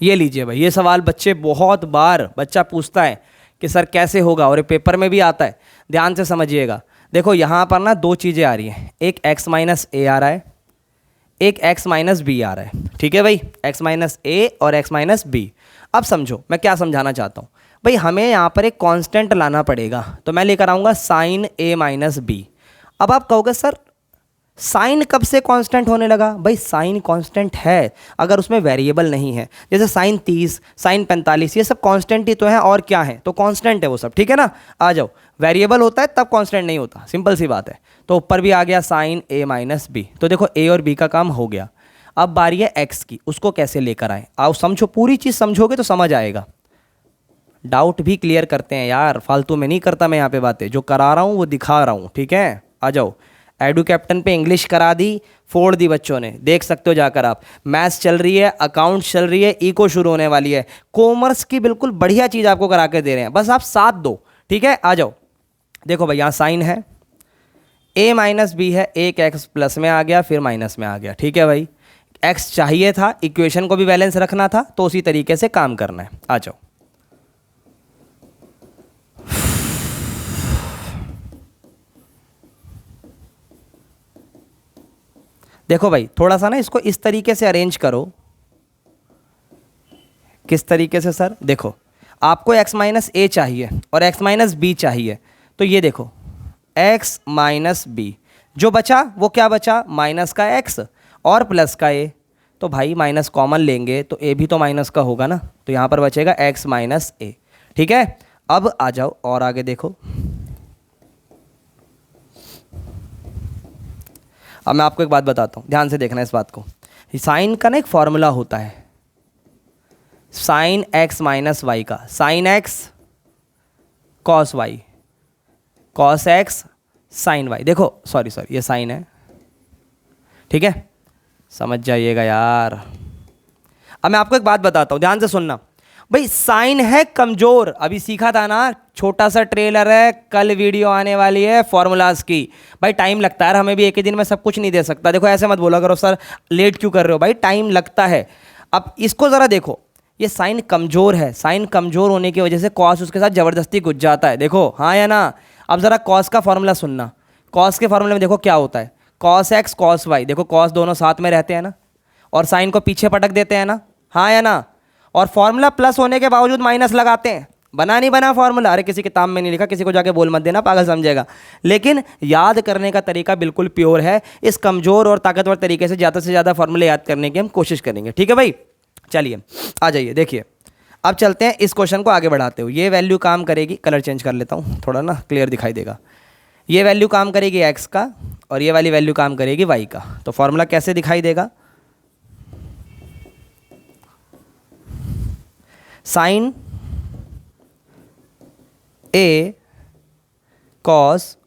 ये लीजिए भाई, ये सवाल बच्चे बहुत बार बच्चा पूछता है कि सर कैसे होगा, और ये पेपर में भी आता है, ध्यान से समझिएगा। देखो यहाँ पर ना दो चीज़ें आ रही हैं, एक x माइनस a आ रहा है, एक x माइनस b आ रहा है। ठीक है भाई, x माइनस a और x माइनस b। अब समझो मैं क्या समझाना चाहता हूँ भाई, हमें यहाँ पर एक कांस्टेंट लाना पड़ेगा, तो मैं लेकर आऊँगा साइन a माइनस b। अब आप कहोगे सर साइन कब से कांस्टेंट होने लगा, भाई साइन कांस्टेंट है अगर उसमें वेरिएबल नहीं है, जैसे साइन 30, साइन 45, ये सब कांस्टेंट ही तो है, और क्या है, तो कांस्टेंट है वो सब। ठीक है ना, आ जाओ, वेरिएबल होता है तब कांस्टेंट नहीं होता, सिंपल सी बात है। तो ऊपर भी आ गया साइन a माइनस बी, तो देखो a और b का काम हो गया। अब बारी है x की, उसको कैसे लेकर आए, आओ समझो, पूरी चीज़ समझोगे तो समझ आएगा। डाउट भी क्लियर करते हैं यार, फालतू में नहीं करता मैं यहाँ पे बातें, जो करा रहा हूँ वो दिखा रहा हूँ। ठीक है, आ जाओ। एडू कैप्टन पे इंग्लिश करा दी, फोड़ दी बच्चों ने, देख सकते हो जाकर आप। मैथ्स चल रही है, अकाउंट्स चल रही है, इको शुरू होने वाली है, कॉमर्स की बिल्कुल बढ़िया चीज़ आपको करा के दे रहे हैं, बस आप साथ दो। ठीक है, आ जाओ। देखो भाई यहाँ साइन है, a माइनस बी है, एक x प्लस में आ गया फिर माइनस में आ गया। ठीक है भाई, x चाहिए था, इक्वेशन को भी बैलेंस रखना था, तो उसी तरीके से काम करना है। आ जाओ, देखो भाई थोड़ा सा ना इसको इस तरीके से अरेंज करो। किस तरीके से सर, देखो आपको x माइनस ए चाहिए और x माइनस बी चाहिए, तो ये देखो x माइनस बी, जो बचा वो क्या बचा, माइनस का x और प्लस का a। तो भाई माइनस कॉमन लेंगे तो a भी तो माइनस का होगा ना, तो यहाँ पर बचेगा x माइनस ए। ठीक है, अब आ जाओ और आगे देखो। अब मैं आपको एक बात बताता हूँ, ध्यान से देखना इस बात को। साइन का ना एक फॉर्मूला होता है, साइन x माइनस वाई का, sine x cos Y, cos x sine Y. देखो सॉरी ये साइन है, ठीक है, समझ जाइएगा यार। अब मैं आपको एक बात बताता हूँ, ध्यान से सुनना भाई। साइन है कमज़ोर, अभी सीखा था ना, छोटा सा ट्रेलर है, कल वीडियो आने वाली है फॉर्मूलाज की। भाई टाइम लगता है, हमें भी एक ही दिन में सब कुछ नहीं दे सकता। देखो ऐसे मत बोला करो सर लेट क्यों कर रहे हो, भाई टाइम लगता है। अब इसको ज़रा देखो, ये साइन कमज़ोर है, साइन कमज़ोर होने की वजह से कॉस उसके साथ ज़बरदस्ती घुस जाता है, देखो हाँ या ना। अब ज़रा कॉस का फॉर्मूला सुनना, कॉस के फॉर्मूले में देखो क्या होता है, कॉस एक्स कॉस वाई, देखो कॉस दोनों साथ में रहते हैं ना, और साइन को पीछे पटक देते हैं ना, हाँ या ना। और फॉर्मूला प्लस होने के बावजूद माइनस लगाते हैं, बना नहीं बना फॉर्मूला, अरे किसी किताब में नहीं लिखा, किसी को जाके बोल मत देना, पागल समझेगा। लेकिन याद करने का तरीका बिल्कुल प्योर है। इस कमज़ोर और ताकतवर तरीके से ज़्यादा फॉर्मूले याद करने की हम कोशिश करेंगे, ठीक है भाई। चलिए आ जाइए, देखिए अब चलते हैं इस क्वेश्चन को आगे बढ़ाते हुए। ये वैल्यू काम करेगी, कलर चेंज कर लेता हूँ थोड़ा ना क्लियर दिखाई देगा। ये वैल्यू काम करेगी एक्स का और ये वाली वैल्यू काम करेगी वाई का। तो फॉर्मूला कैसे दिखाई देगा? साइन ए कॉस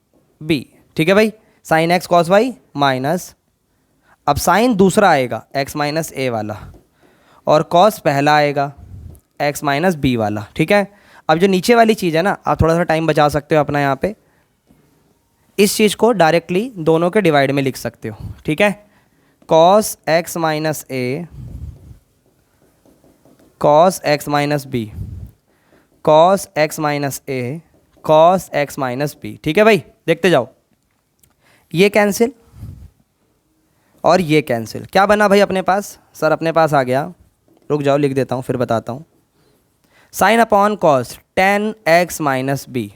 बी, ठीक है भाई। Sine X cos Y minus, अब साइन दूसरा आएगा एक्स माइनस ए वाला, और कॉस पहला आएगा एक्स माइनस बी वाला, ठीक है। अब जो नीचे वाली चीज़ है ना, आप थोड़ा सा टाइम बचा सकते हो अपना यहाँ पे, इस चीज़ को डायरेक्टली दोनों के डिवाइड में लिख सकते हो, ठीक है। Cos x minus a cos x minus b, cos x minus a cos x minus b, ठीक है भाई। देखते जाओ, ये कैंसिल और ये कैंसिल, क्या बना भाई अपने पास? सर अपने पास आ गया, रुक जाओ लिख देता हूँ फिर बताता हूँ। Sine upon cos tan X minus B,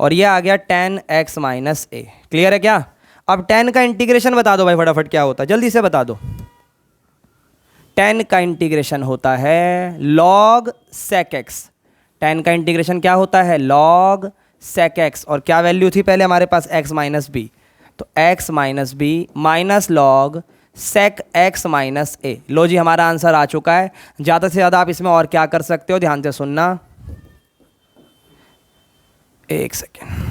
और ये आ गया tan X minus A. Clear है क्या? अब टेन का इंटीग्रेशन बता दो भाई फटाफट, क्या होता है जल्दी से बता दो। टेन का इंटीग्रेशन होता है लॉग सेक एक्स। टेन का इंटीग्रेशन क्या होता है? Log sec x. और क्या वैल्यू थी पहले हमारे पास? एक्स माइनस बी, तो x minus b minus log sec x minus a. लो जी हमारा आंसर आ चुका है। ज़्यादा से ज़्यादा आप इसमें और क्या कर सकते हो, ध्यान से सुनना, एक सेकेंड।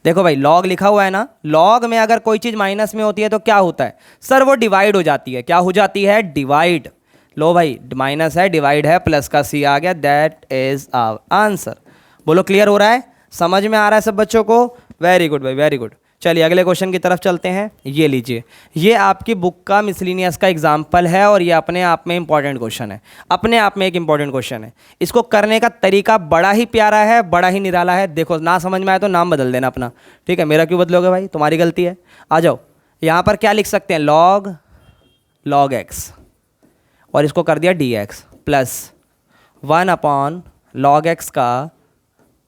देखो भाई लॉग लिखा हुआ है ना, लॉग में अगर कोई चीज़ माइनस में होती है तो क्या होता है सर? वो डिवाइड हो जाती है। क्या हो जाती है? डिवाइड। लो भाई माइनस है, डिवाइड है, प्लस का सी आ गया, दैट इज आवर आंसर। बोलो क्लियर हो रहा है? समझ में आ रहा है सब बच्चों को? वेरी गुड भाई, वेरी गुड। चलिए अगले क्वेश्चन की तरफ चलते हैं। ये लीजिए, ये आपकी बुक का मिसलिनियस का एग्जाम्पल है और ये अपने आप में इंपॉर्टेंट क्वेश्चन है, अपने आप में एक इंपॉर्टेंट क्वेश्चन है। इसको करने का तरीका बड़ा ही प्यारा है, बड़ा ही निराला है। देखो ना समझ में आए तो नाम बदल देना अपना, ठीक है। मेरा क्यों बदलोगे भाई, तुम्हारी गलती है। आ जाओ, यहाँ पर क्या लिख सकते हैं? लॉग एक्स, और इसको कर दिया D x plus 1 upon log x का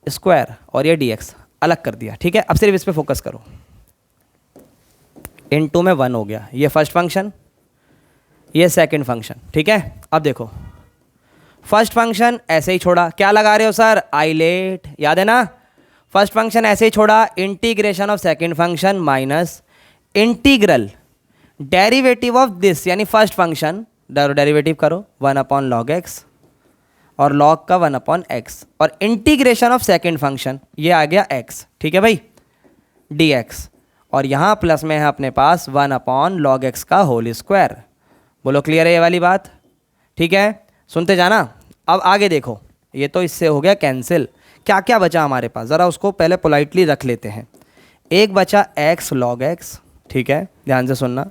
स्क्वायर, और ये डी एक्स अलग कर दिया, ठीक है। अब सिर्फ इस पर फोकस करो। इनटू में 1 हो गया, ये फर्स्ट फंक्शन, ये सेकंड फंक्शन, ठीक है। अब देखो फर्स्ट फंक्शन ऐसे ही छोड़ा, क्या लगा रहे हो सर? आइलेट, याद है ना? फर्स्ट फंक्शन ऐसे ही छोड़ा, integration of second function minus integral derivative of this, यानी फर्स्ट फंक्शन डेरिवेटिव करो 1 अपॉन लॉग एक्स और लॉग का 1 अपॉन एक्स, और इंटीग्रेशन ऑफ सेकंड फंक्शन ये आ गया एक्स, ठीक है भाई, डी एक्स, और यहाँ प्लस में है अपने पास 1 अपॉन लॉग एक्स का होल स्क्वायर। बोलो क्लियर है ये वाली बात? ठीक है, सुनते जाना। अब आगे देखो, ये तो इससे हो गया कैंसिल। क्या क्या बचा हमारे पास, ज़रा उसको पहले पोलाइटली रख लेते हैं। एक बचा एक्स लॉग एक्स, ठीक है, ध्यान से सुनना।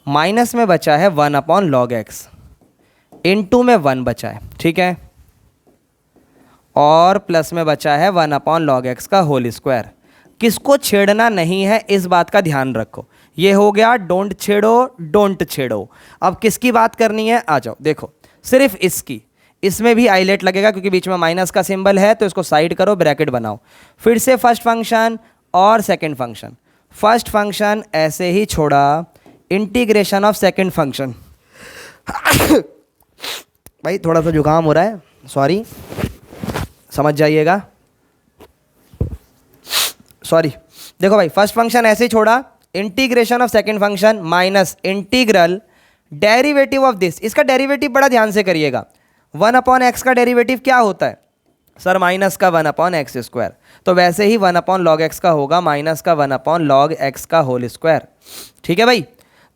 माइनस में बचा है 1 अपॉन लॉग एक्स, इनटू में 1 बचा है, ठीक है, और प्लस में बचा है 1 अपॉन लॉग एक्स का होल स्क्वायर। किसको छेड़ना नहीं है इस बात का ध्यान रखो। ये हो गया डोंट छेड़ो, डोंट छेड़ो। अब किसकी बात करनी है, आ जाओ देखो, सिर्फ इसकी। इसमें भी आइलेट लगेगा क्योंकि बीच में माइनस का सिंबल है, तो इसको साइड करो, ब्रैकेट बनाओ। फिर से फर्स्ट फंक्शन और सेकंड फंक्शन। फर्स्ट फंक्शन ऐसे ही छोड़ा, इंटीग्रेशन ऑफ सेकंड फंक्शन। भाई थोड़ा सा जुकाम हो रहा है, सॉरी, समझ जाइएगा, सॉरी। देखो भाई फर्स्ट फंक्शन ऐसे ही छोड़ा, integration of second function minus integral derivative of this. इसका डेरिवेटिव बड़ा ध्यान से करिएगा। 1 अपॉन एक्स का डेरिवेटिव क्या होता है सर? माइनस का 1 अपॉन एक्स स्क्वायर। तो वैसे ही 1 अपॉन लॉग एक्स का होगा माइनस का 1 अपॉन लॉग एक्स का होल स्क्वायर, ठीक है भाई।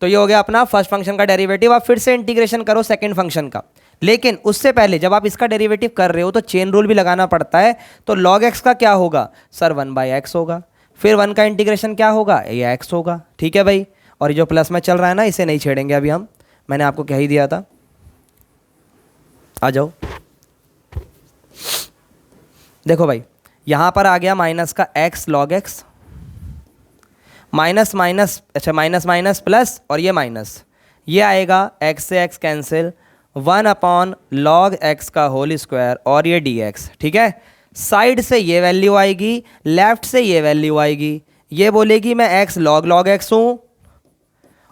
तो ये हो गया अपना फर्स्ट फंक्शन का डेरिवेटिव। आप फिर से इंटीग्रेशन करो सेकंड फंक्शन का, लेकिन उससे पहले जब आप इसका डेरिवेटिव कर रहे हो तो चेन रूल भी लगाना पड़ता है। तो log x का क्या होगा सर? 1/x होगा, फिर 1 का इंटीग्रेशन क्या होगा? ये x होगा, ठीक है भाई। और ये जो प्लस में चल रहा है ना, इसे नहीं छेड़ेंगे अभी हम, मैंने आपको कह ही दिया था। आ जाओ, देखो भाई यहाँ पर आ गया माइनस का x log x, minus minus, अच्छा माइनस माइनस प्लस, और ये माइनस, ये आएगा x से x कैंसिल, 1/log x का होल स्क्वायर और ये dx, ठीक है। साइड से ये वैल्यू आएगी, लेफ्ट से ये वैल्यू आएगी। ये बोलेगी मैं x log x हूँ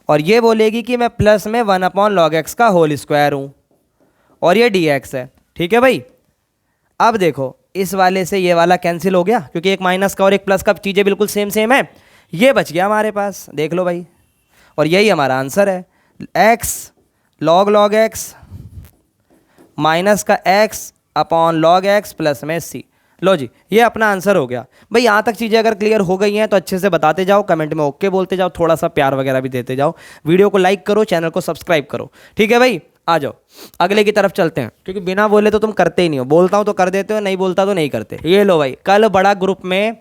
और ये बोलेगी कि मैं प्लस में 1/log x का होल स्क्वायर हूँ और ये dx है, ठीक है भाई। अब देखो इस वाले से ये वाला कैंसिल हो गया क्योंकि एक माइनस का और एक प्लस का चीज़ें बिल्कुल सेम सेम है। ये बच गया हमारे पास, देख लो भाई, और यही हमारा आंसर है। x log x माइनस का x/log x प्लस में c। लो जी, ये अपना आंसर हो गया भाई। यहाँ तक चीज़ें अगर क्लियर हो गई हैं तो अच्छे से बताते जाओ, कमेंट में ओके बोलते जाओ, थोड़ा सा प्यार वगैरह भी देते जाओ, वीडियो को लाइक करो, चैनल को सब्सक्राइब करो, ठीक है भाई। आ जाओ अगले की तरफ चलते हैं, क्योंकि बिना बोले तो तुम करते ही नहीं हो, बोलता हूँ तो कर देते हो, नहीं बोलता तो नहीं करते। ये लो भाई, कल बड़ा ग्रुप में,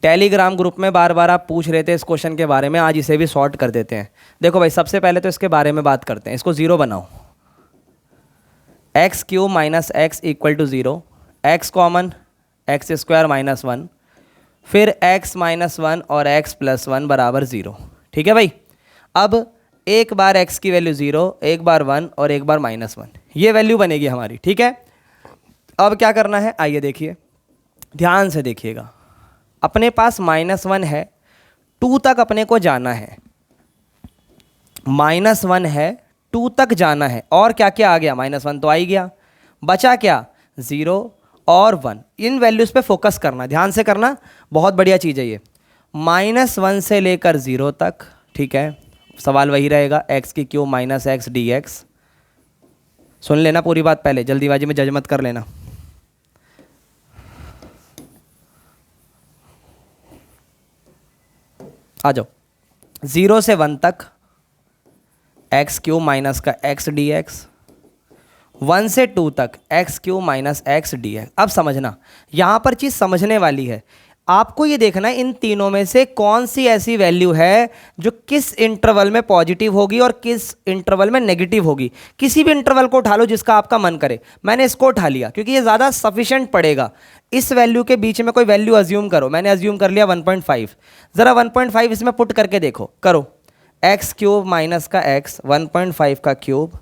टेलीग्राम ग्रुप में बार बार आप पूछ रहे थे इस क्वेश्चन के बारे में, आज इसे भी सॉर्ट कर देते हैं। देखो भाई, सबसे पहले तो इसके बारे में बात करते हैं। इसको जीरो बनाओ, x³ minus x equal to 0, x common x² minus 1, फिर x माइनस 1 और x प्लस 1 बराबर 0, ठीक है भाई। अब एक बार x की वैल्यू 0, एक बार 1 और एक बार माइनस 1, ये वैल्यू बनेगी हमारी, ठीक है। अब क्या करना है, आइए देखिए, ध्यान से देखिएगा। अपने पास -1 है, 2 तक अपने को जाना है, -1 है, 2 तक जाना है, और क्या क्या आ गया, -1 तो आ ही गया, बचा क्या, 0 और 1। इन वैल्यूज़ पे फोकस करना, ध्यान से करना, बहुत बढ़िया चीज़ है ये। -1 से लेकर 0 तक, ठीक है, सवाल वही रहेगा, x³ माइनस x dx। सुन लेना पूरी बात पहले, जल्दीबाजी में जज मत कर लेना। आ जाओ, 0 से 1 तक x³ माइनस का x dx, 1 से 2 तक x³ माइनस x dx। अब समझना, यहाँ पर चीज़ समझने वाली है। आपको ये देखना है इन तीनों में से कौन सी ऐसी वैल्यू है जो किस इंटरवल में पॉजिटिव होगी और किस इंटरवल में नेगेटिव होगी। किसी भी इंटरवल को उठा लो जिसका आपका मन करे। मैंने इसको उठा लिया क्योंकि ये ज़्यादा सफिशिएंट पड़ेगा। इस वैल्यू के बीच में कोई वैल्यू अज्यूम करो, मैंने अज्यूम कर लिया 1.5। ज़रा 1.5 इसमें पुट करके देखो, करो, x³ माइनस का x, 1.5 का क्यूब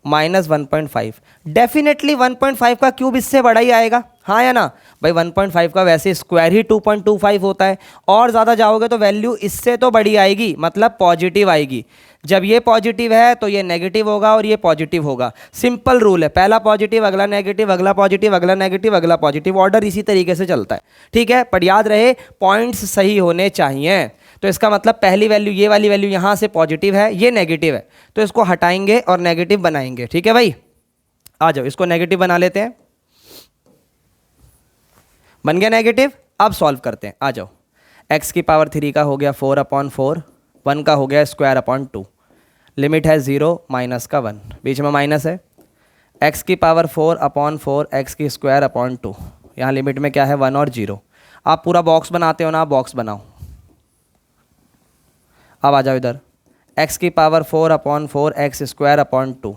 माइनस 1.5, डेफिनेटली 1.5 का क्यूब इससे बड़ा ही आएगा, हाँ या ना भाई। 1.5 का वैसे स्क्वायर ही 2.25 होता है, और ज़्यादा जाओगे तो वैल्यू इससे तो बड़ी आएगी, मतलब पॉजिटिव आएगी। जब ये पॉजिटिव है तो ये नेगेटिव होगा और ये पॉजिटिव होगा। सिंपल रूल है, पहला पॉजिटिव अगला नेगेटिव, अगला पॉजिटिव अगला नेगेटिव अगला पॉजिटिव, ऑर्डर इसी तरीके से चलता है, ठीक है। पर याद रहे पॉइंट्स सही होने चाहिए। तो इसका मतलब पहली वैल्यू, ये वाली वैल्यू यहाँ से पॉजिटिव है, ये नेगेटिव है, तो इसको हटाएंगे और नेगेटिव बनाएंगे, ठीक है भाई। आ जाओ इसको नेगेटिव बना लेते हैं, बन गया नेगेटिव। अब सॉल्व करते हैं, आ जाओ। x³ का हो गया 4/4, 1 का हो गया square/2, लिमिट है 0 माइनस का 1, बीच में माइनस है। x⁴/4 x²/2, यहाँ लिमिट में क्या है, 1 और 0। आप पूरा बॉक्स बनाते हो ना, आप बॉक्स बनाओ। अब आ जाओ इधर, x⁴/4 x²/2,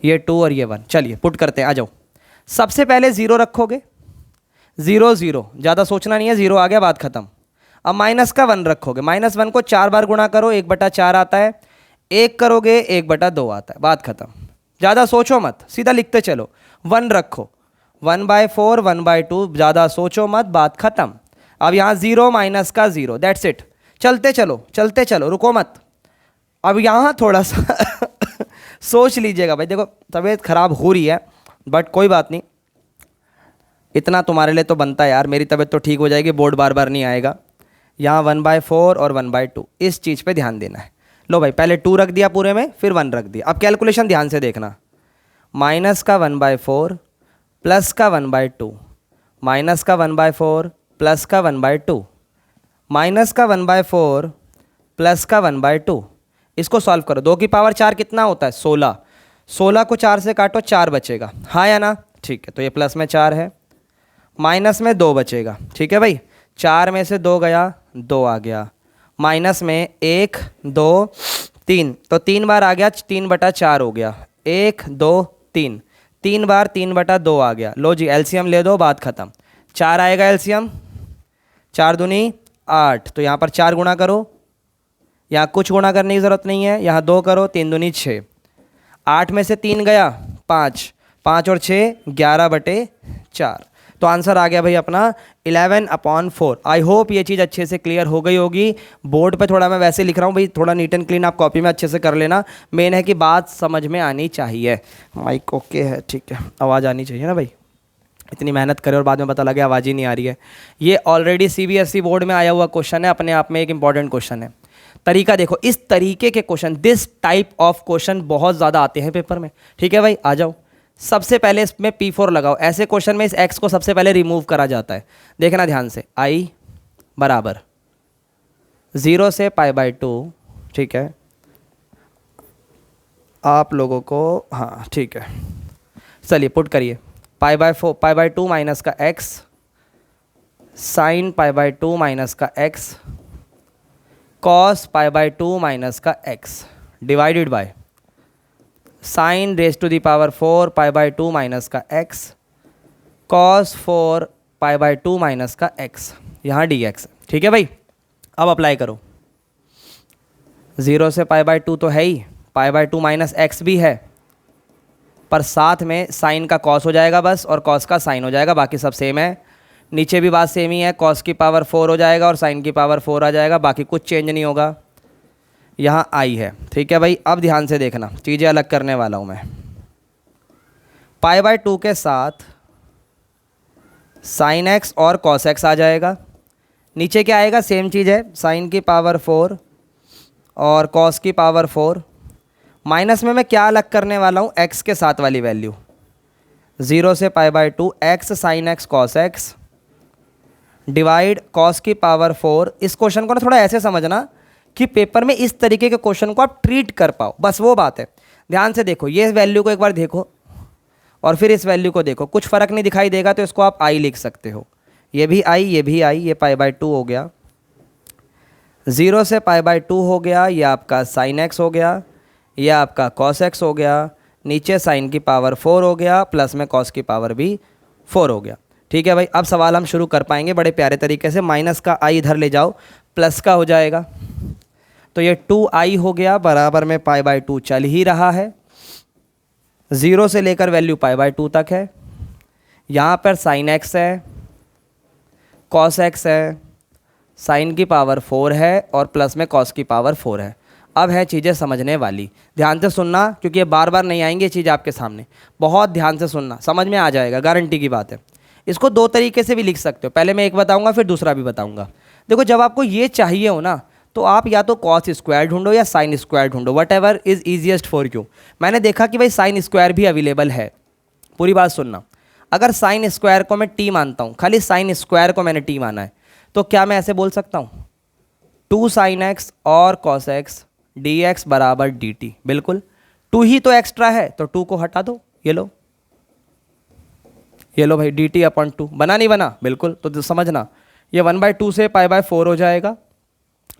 ये 2 और ये 1। चलिए पुट करते हैं, आ जाओ। सबसे पहले 0 रखोगे, 0 0, ज़्यादा सोचना नहीं है, 0 आ गया, बात खत्म। अब माइनस का 1 रखोगे, -1 को 4 बार गुणा करो, 1/4 आता है, 1 करोगे 1/2 आता है, बात खत्म। ज़्यादा सोचो मत, सीधा लिखते चलो। 1 रखो, 1/4 1/2, ज़्यादा सोचो मत, बात खत्म। अब यहाँ 0 माइनस का 0, दैट्स इट। चलते चलो चलते चलो, रुको मत। अब यहाँ थोड़ा सा सोच लीजिएगा भाई, देखो तबीयत खराब हो रही है बट कोई बात नहीं, इतना तुम्हारे लिए तो बनता है यार, मेरी तबीयत तो ठीक हो जाएगी, बोर्ड बार बार नहीं आएगा। यहाँ 1/4 और 1/2, इस चीज़ पे ध्यान देना है। लो भाई, पहले 2 रख दिया पूरे में, फिर 1 रख दिया। अब कैलकुलेशन ध्यान से देखना, माइनस का 1/4 प्लस का 1/2, माइनस का 1/4 प्लस का 1/2, माइनस का 1/4 प्लस का 1/2। इसको सॉल्व करो, 2 की पावर 4 कितना होता है, 16। 16 को 4 से काटो, 4 बचेगा, हाँ या ना, ठीक है। तो ये प्लस में 4 है, माइनस में 2 बचेगा, ठीक है भाई। 4 में से 2 गया, 2 आ गया, माइनस में 1 2 3, तो 3 बार आ गया, 3/4 हो गया, 1 2 3, 3 बार 3/2 आ गया। लो जी एलसीएम ले दो, बात खत्म। 4 आएगा एलसीएम, 4 दूनी 8, तो यहाँ पर 4 गुणा करो, यहाँ कुछ गुणा करने की ज़रूरत नहीं है, यहाँ 2 करो, 3 दूनी 6, 8 में से 3 गया 5, 5 और 6 11/4। तो आंसर आ गया भाई अपना 11/4। आई होप ये चीज़ अच्छे से क्लियर हो गई होगी। बोर्ड पे थोड़ा मैं वैसे लिख रहा हूँ भाई, थोड़ा नीट एंड क्लीन आप कॉपी में अच्छे से कर लेना। मेन है कि बात समझ में आनी चाहिए। माइक ओके है, ठीक है, आवाज़ आनी चाहिए ना भाई, इतनी मेहनत करे और बाद में पता लगे आवाज़ ही नहीं आ रही है। ये ऑलरेडी CBSE बोर्ड में आया हुआ क्वेश्चन है, अपने आप में एक इंपॉर्टेंट क्वेश्चन है। तरीका देखो, इस तरीके के question, this type of question बहुत ज़्यादा आते हैं पेपर में। ठीक है भाई, आ जाओ। सबसे पहले इसमें P4 लगाओ। ऐसे क्वेश्चन में इस x को सबसे पहले रिमूव करा जाता है। देखना ध्यान से, i बराबर 0 से π/2। ठीक है, आप लोगों को, हाँ ठीक है, चलिए पुट करिए। π/2 माइनस का x साइन π/2 माइनस का x कॉस π/2 माइनस का x divided by sine raise to the power 4 π/2 minus का x कॉस 4 π/2 माइनस का x, यहाँ dx। ठीक है भाई, अब अप्लाई करो। 0 से π/2 तो है ही, π/2 माइनस x भी है, पर साथ में साइन का कॉस हो जाएगा बस, और कॉस का साइन हो जाएगा, बाकी सब सेम है। नीचे भी बात सेम ही है, कॉस की पावर 4 हो जाएगा और साइन की पावर 4 आ जाएगा, बाकी कुछ चेंज नहीं होगा। यहाँ आई है। ठीक है भाई, अब ध्यान से देखना, चीज़ें अलग करने वाला हूँ मैं। π/2 के साथ साइन x और कॉस x आ जाएगा। नीचे क्या आएगा, सेम चीज़ है, साइन की पावर 4 और कॉस की पावर 4। माइनस में मैं क्या अलग करने वाला हूँ, x के साथ वाली वैल्यू। 0 से π/2 x sine x cos x divide cos की पावर 4। इस क्वेश्चन को ना थोड़ा ऐसे समझना कि पेपर में इस तरीके के क्वेश्चन को आप ट्रीट कर पाओ, बस वो बात है। ध्यान से देखो, ये वैल्यू को एक बार देखो और फिर इस वैल्यू को देखो, कुछ फ़र्क नहीं दिखाई देगा तो इसको आप i लिख सकते हो। ये भी i, ये भी i, ये π/2 हो गया। 0 से π/2 हो गया, ये आपका साइन x हो गया, ये आपका cos x हो गया, नीचे साइन की पावर 4 हो गया, प्लस में cos की पावर भी 4 हो गया। ठीक है भाई, अब सवाल हम शुरू कर पाएंगे बड़े प्यारे तरीके से। माइनस का i इधर ले जाओ, प्लस का हो जाएगा, तो ये 2i हो गया, बराबर में π/2 चल ही रहा है। 0 से लेकर वैल्यू π/2 तक है। यहाँ पर साइन x है, cos x है, साइन की पावर 4 है और प्लस में cos की पावर 4 है। अब है चीज़ें समझने वाली, ध्यान से सुनना, क्योंकि ये बार बार नहीं आएंगी ये चीज़ आपके सामने। बहुत ध्यान से सुनना, समझ में आ जाएगा, गारंटी की बात है। इसको 2 तरीके से भी लिख सकते हो, पहले मैं एक बताऊंगा फिर दूसरा भी बताऊंगा। देखो, जब आपको ये चाहिए हो ना, तो आप या तो कॉस स्क्वायर ढूंढो या साइन स्क्वायर ढूंढो, what ever is easiest for you. मैंने देखा कि भाई साइन स्क्वायर भी अवेलेबल है। पूरी बात सुनना, अगर साइन स्क्वायर को मैं टी मानता हूँ, खाली साइन स्क्वायर को मैंने टी माना है, तो क्या मैं ऐसे बोल सकता हूँ 2 sin x और cos x dx बराबर dt। बिल्कुल, 2 ही तो एक्स्ट्रा है, तो 2 को हटा दो, ये लो, ये लो भाई, dt/2 बना नहीं बना, बिल्कुल। तो समझना, ये 1/2 से π/4 हो जाएगा,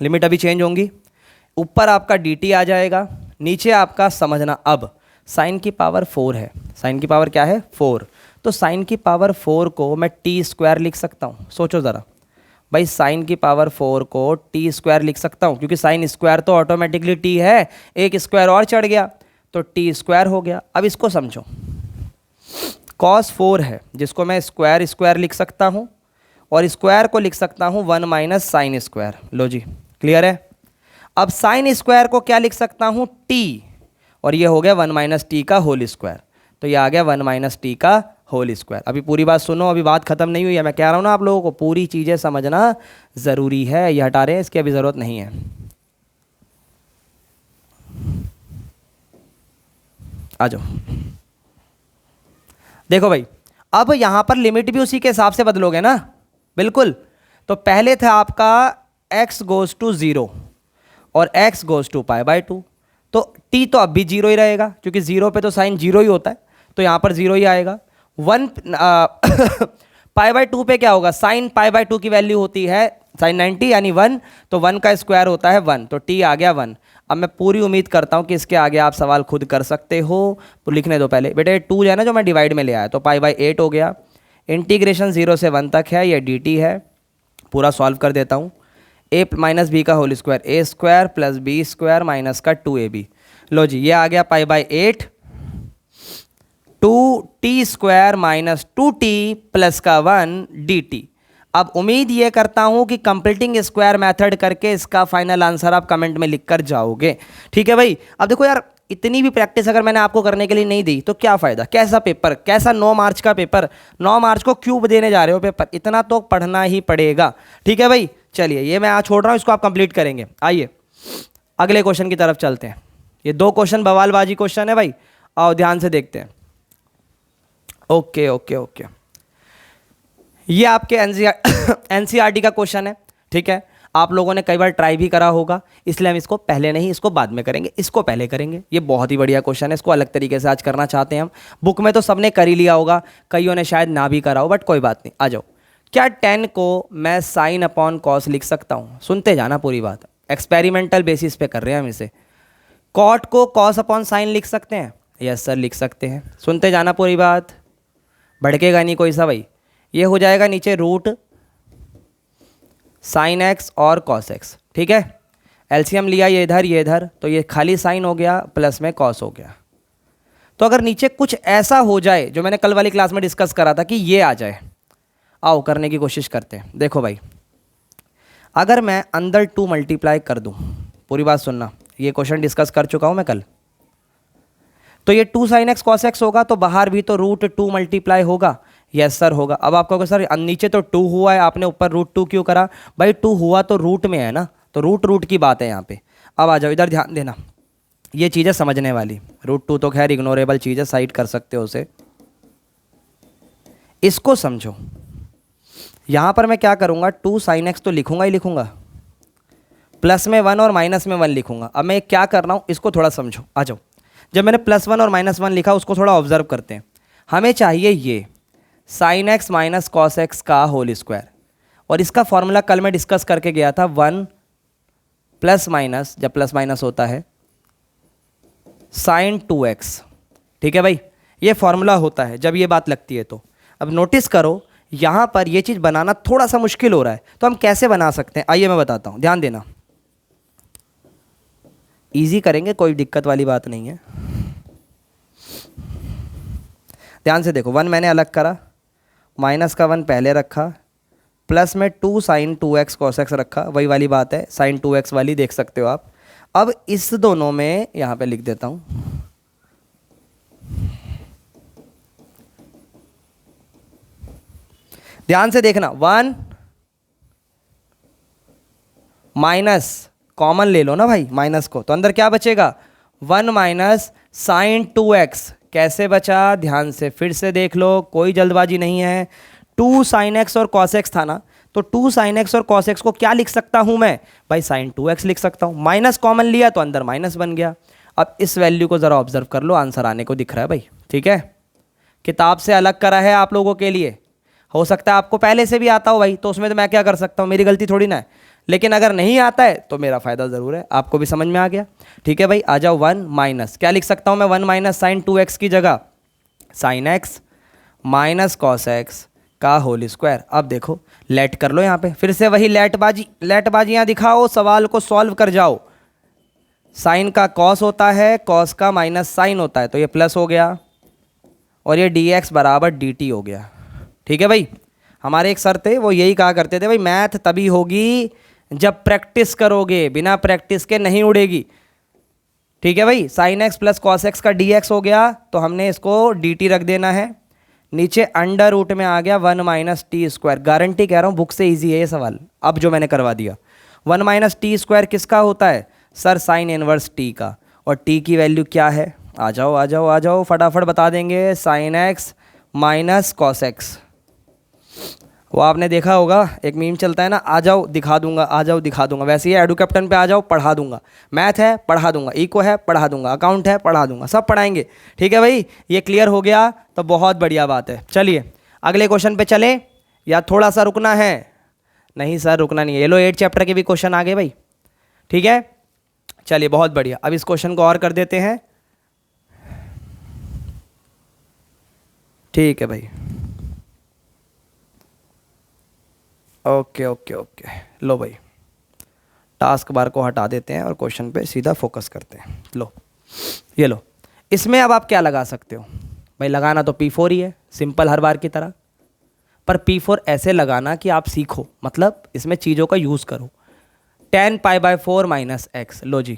लिमिट अभी चेंज होंगी। ऊपर आपका dt आ जाएगा, नीचे आपका समझना, अब साइन की पावर 4 है, साइन की पावर क्या है 4, तो साइन की पावर 4 को मैं t² लिख सकता हूँ। सोचो ज़रा भाई, साइन की पावर 4 को t² लिख सकता हूँ, क्योंकि साइन स्क्वायर तो ऑटोमेटिकली t है, एक स्क्वायर और चढ़ गया तो t² हो गया। अब इसको समझो, cos 4 है जिसको मैं स्क्वायर स्क्वायर लिख सकता हूँ, और स्क्वायर को लिख सकता हूँ 1 माइनस साइन स्क्वायर। लो जी, क्लियर है। अब साइन स्क्वायर को क्या लिख सकता हूँ t, और ये हो गया 1 माइनस टी का होल स्क्वायर, तो ये आ गया 1 माइनस टी का होल स्क्वायर। अभी पूरी बात सुनो, अभी बात खत्म नहीं हुई है, मैं कह रहा हूँ ना आप लोगों को पूरी चीज़ें समझना ज़रूरी है। ये हटा रहे हैं, इसकी अभी ज़रूरत नहीं है। आ जाओ, देखो भाई, अब यहाँ पर लिमिट भी उसी के हिसाब से बदलोगे ना, बिल्कुल। तो पहले था आपका x गोज़ टू 0 और x गोज़ टू π/2, तो t तो अब भी 0 ही रहेगा, क्योंकि 0 पे तो साइन 0 ही होता है, तो यहाँ पर 0 ही आएगा। 1 π/2 पे क्या होगा, साइन π/2 की वैल्यू होती है साइन 90 यानी 1, तो 1 का स्क्वायर होता है 1, तो t आ गया 1। अब मैं पूरी उम्मीद करता हूँ कि इसके आगे आप सवाल खुद कर सकते हो, तो लिखने दो पहले बेटे। 2 जो है ना, जो मैं डिवाइड में ले आया, तो π/8 हो गया। इंटीग्रेशन 0 से 1 तक है, ये dt है, पूरा सॉल्व कर देता हूँ। ए माइनस बी का whole square, a square plus b square minus का 2ab। लो जी, ये आ गया pi by 8, 2t square minus 2t plus का 1 dt। अब उम्मीद ये करता हूं कि कंप्लीटिंग स्क्वायर मेथड करके इसका फाइनल आंसर आप कमेंट में लिख कर जाओगे। ठीक है भाई। अब देखो यार, इतनी भी प्रैक्टिस अगर मैंने आपको करने के लिए नहीं दी तो क्या फ़ायदा। कैसा पेपर, कैसा 9 मार्च का पेपर, 9 मार्च को क्यूब देने जा रहे हो पेपर, इतना तो पढ़ना ही पड़ेगा। ठीक है भाई। चलिए, ये मैं आज छोड़ रहा हूँ, इसको आप कंप्लीट करेंगे। आइए अगले क्वेश्चन की तरफ चलते हैं। ये 2 क्वेश्चन बवालबाजी क्वेश्चन है भाई, आओ ध्यान से देखते हैं। ओके ओके ओके, ये आपके एनसीईआरटी का क्वेश्चन है। ठीक है, आप लोगों ने कई बार ट्राई भी करा होगा, इसलिए हम इसको पहले नहीं, इसको बाद में करेंगे, इसको पहले करेंगे। ये बहुत ही बढ़िया क्वेश्चन है, इसको अलग तरीके से आज करना चाहते हैं हम। बुक में तो सबने कर ही लिया होगा, कईयों ने शायद ना भी करा हो, बट कोई बात नहीं। आ जाओ। क्या 10 को मैं साइन अपॉन कॉस लिख सकता हूँ? सुनते जाना पूरी बात, एक्सपेरिमेंटल बेसिस पे कर रहे हैं हम इसे। कॉट को कॉस अपॉन साइन लिख सकते हैं? यस सर, लिख सकते हैं। सुनते जाना पूरी बात, भड़केगा नहीं कोई सा भाई। ये हो जाएगा नीचे रूट साइन एक्स और कॉस एक्स। ठीक है, एलसीएम लिया ये इधर, तो ये खाली साइन हो गया प्लस में कॉस हो गया। तो अगर नीचे कुछ ऐसा हो जाए जो मैंने कल वाली क्लास में डिस्कस करा था कि ये आ जाए, आओ करने की कोशिश करते हैं। देखो भाई, अगर मैं अंदर 2 मल्टीप्लाई कर दूं, पूरी बात सुनना, ये क्वेश्चन डिस्कस कर चुका हूं मैं कल, तो ये 2 साइन एक्स कॉस एक्स होगा, तो बाहर भी तो रूट 2 मल्टीप्लाई होगा। यस सर होगा। अब आप कहोगे सर नीचे तो 2 हुआ है, आपने ऊपर रूट 2 क्यों करा? भाई 2 हुआ तो रूट में है ना, तो रूट की बात है यहाँ पे। अब आ जाओ इधर, ध्यान देना, ये चीज़ है समझने वाली। रूट 2 तो खैर इग्नोरेबल चीज़ है, साइड कर सकते हो उसे। इसको समझो, यहाँ पर मैं क्या करूँगा, 2 साइन एक्स तो लिखूंगा ही लिखूंगा, प्लस में 1 और माइनस में 1 लिखूंगा। अब मैं क्या कर रहा हूँ, इसको थोड़ा समझो। आ जाओ, जब मैंने +1 और -1 लिखा, उसको थोड़ा ऑब्जर्व करते हैं। हमें चाहिए ये sine x minus cos x का होल स्क्वायर, और इसका फॉर्मूला कल मैं डिस्कस करके गया था, 1 प्लस माइनस, जब प्लस माइनस होता है, साइन 2x। ठीक है भाई, ये फॉर्मूला होता है जब ये बात लगती है तो। अब नोटिस करो, यहाँ पर ये चीज़ बनाना थोड़ा सा मुश्किल हो रहा है, तो हम कैसे बना सकते हैं, आइए मैं बताता हूँ, ध्यान देना। इजी करेंगे, कोई दिक्कत वाली बात नहीं है। ध्यान से देखो, 1 मैंने अलग करा, माइनस का 1 पहले रखा, प्लस में 2 साइन 2x कॉस एक्स रखा, वही वाली बात है, साइन 2x वाली, देख सकते हो आप। अब इस दोनों में यहाँ पे लिख देता हूँ, ध्यान से देखना, 1 माइनस कॉमन ले लो ना भाई माइनस को, तो अंदर क्या बचेगा, 1 माइनस साइन 2x। कैसे बचा, ध्यान से फिर से देख लो, कोई जल्दबाजी नहीं है। 2 साइन एक्स और कॉस एक्स था ना, तो 2 साइन एक्स और कॉस एक्स को क्या लिख सकता हूं मैं भाई, साइन 2x लिख सकता हूं। माइनस कॉमन लिया तो अंदर माइनस बन गया। अब इस वैल्यू को ज़रा ऑब्जर्व कर लो, आंसर आने को दिख रहा है भाई। ठीक है, किताब से अलग करा है आप लोगों के लिए, हो सकता है आपको पहले से भी आता हो भाई, तो उसमें तो मैं क्या कर सकता हूँ, मेरी गलती थोड़ी ना है। लेकिन अगर नहीं आता है तो मेरा फ़ायदा ज़रूर है, आपको भी समझ में आ गया। ठीक है भाई, आ जाओ, 1 माइनस क्या लिख सकता हूँ मैं, 1 माइनस साइन 2x की जगह sine x minus cos x का होल स्क्वायर। अब देखो, लेट कर लो यहाँ पे, फिर से वही लेटबाजियाँ दिखाओ, सवाल को सॉल्व कर जाओ। साइन का कॉस होता है, कॉस का माइनस साइन होता है, तो ये प्लस हो गया, और ये dx बराबर dt हो गया। ठीक है भाई, हमारे एक सर थे, वो यही कहा करते थे, भाई मैथ तभी होगी जब प्रैक्टिस करोगे, बिना प्रैक्टिस के नहीं उड़ेगी। ठीक है भाई, sine x plus cos x का dx हो गया, तो हमने इसको dt रख देना है, नीचे अंडर रूट में आ गया 1 माइनस टी स्क्वायर। गारंटी कह रहा हूँ, बुक से इजी है ये सवाल, अब जो मैंने करवा दिया। 1 माइनस टी स्क्वायर किसका होता है सर, साइन इनवर्स टी का, और टी की वैल्यू क्या है, आ जाओ आ जाओ आ जाओ, फटाफट बता देंगे, sine x minus cos x. वो आपने देखा होगा, एक मीम चलता है ना, आ जाओ दिखा दूंगा, आ जाओ दिखा दूंगा, वैसे ही एडू कैप्टन पे आ जाओ, पढ़ा दूंगा। मैथ है पढ़ा दूंगा, इको है पढ़ा दूंगा, अकाउंट है पढ़ा दूंगा, सब पढ़ाएंगे। ठीक है भाई, ये क्लियर हो गया तो बहुत बढ़िया बात है। चलिए अगले क्वेश्चन पे चले, या थोड़ा सा रुकना है? नहीं सर रुकना नहीं है, ये लो 8 चैप्टर के भी क्वेश्चन आ गए भाई। ठीक है, चलिए बहुत बढ़िया, अब इस क्वेश्चन को और कर देते हैं। ठीक है भाई, ओके ओके ओके, लो भाई टास्क बार को हटा देते हैं और क्वेश्चन पे सीधा फोकस करते हैं। लो ये लो, इसमें अब आप क्या लगा सकते हो भाई, लगाना तो P4 ही है सिंपल हर बार की तरह, पर P4 ऐसे लगाना कि आप सीखो, मतलब इसमें चीज़ों का यूज़ करो। 10π/4 - x, लो जी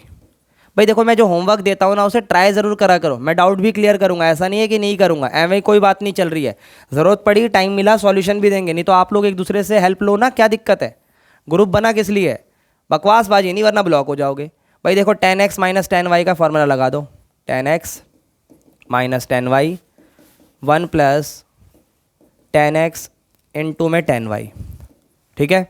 भाई देखो, मैं जो होमवर्क देता हूँ ना उसे ट्राई ज़रूर करा करो, मैं डाउट भी क्लियर करूँगा, ऐसा नहीं है कि नहीं करूँगा, एवं कोई बात नहीं चल रही है, ज़रूरत पड़ी टाइम मिला सॉल्यूशन भी देंगे, नहीं तो आप लोग एक दूसरे से हेल्प लो ना, क्या दिक्कत है, ग्रुप बना किस लिए है, बकवासबाजी नहीं, वरना ब्लॉक हो जाओगे। भाई देखो 10x - 10y का फॉर्मूला लगा दो, 10x - 10y 1 + 10x × में 10y, ठीक है।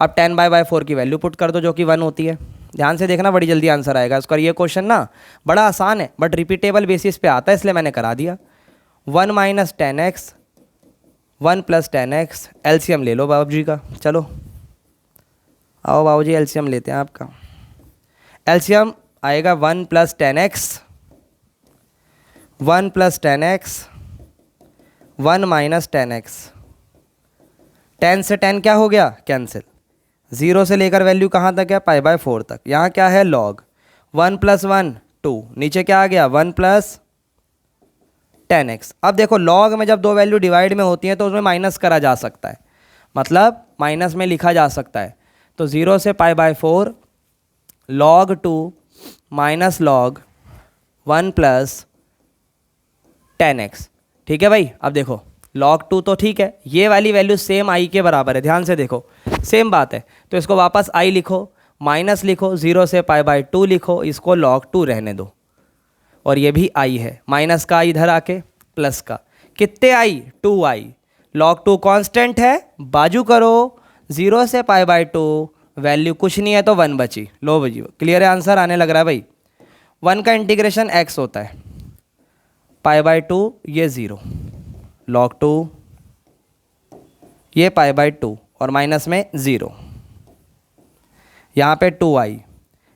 अब 10π/4 की वैल्यू पुट कर दो जो कि 1 होती है, ध्यान से देखना बड़ी जल्दी आंसर आएगा इसका। ये क्वेश्चन ना बड़ा आसान है बट रिपीटेबल बेसिस पे आता है, इसलिए मैंने करा दिया। 1 - 10x 1 + 10x, एलसीएम ले लो बाबू जी का, चलो आओ बाबू जी एलसीएम लेते हैं आपका। एलसीएम आएगा 1 + 10x 1 + 10x 1 - 10x, 10 से 10 क्या हो गया, कैंसिल, 0 से लेकर वैल्यू कहाँ तक है, π/4 तक, यहाँ क्या है लॉग, 1 + 1 2, नीचे क्या आ गया 1 + 10x। अब देखो लॉग में जब दो वैल्यू डिवाइड में होती हैं तो उसमें माइनस करा जा सकता है, मतलब माइनस में लिखा जा सकता है, तो 0 से π/4 log 2 - log 1 + 10x, ठीक है भाई। अब देखो log 2 तो ठीक है, ये वाली वैल्यू सेम i के बराबर है, ध्यान से देखो सेम बात है, तो इसको वापस i लिखो, माइनस लिखो, 0 से π/2 लिखो, इसको log 2 रहने दो, और ये भी i है, माइनस का इधर आके प्लस का, कितने i 2i, log 2 कांस्टेंट है, बाजू करो, 0 से π/2 वैल्यू कुछ नहीं है तो 1 बची, लो भाई क्लियर है, आंसर आने लग रहा है भाई। 1 का इंटीग्रेशन x होता है, π/2 ये 0, log 2 ये π/2 और माइनस में 0, यहाँ पे 2i,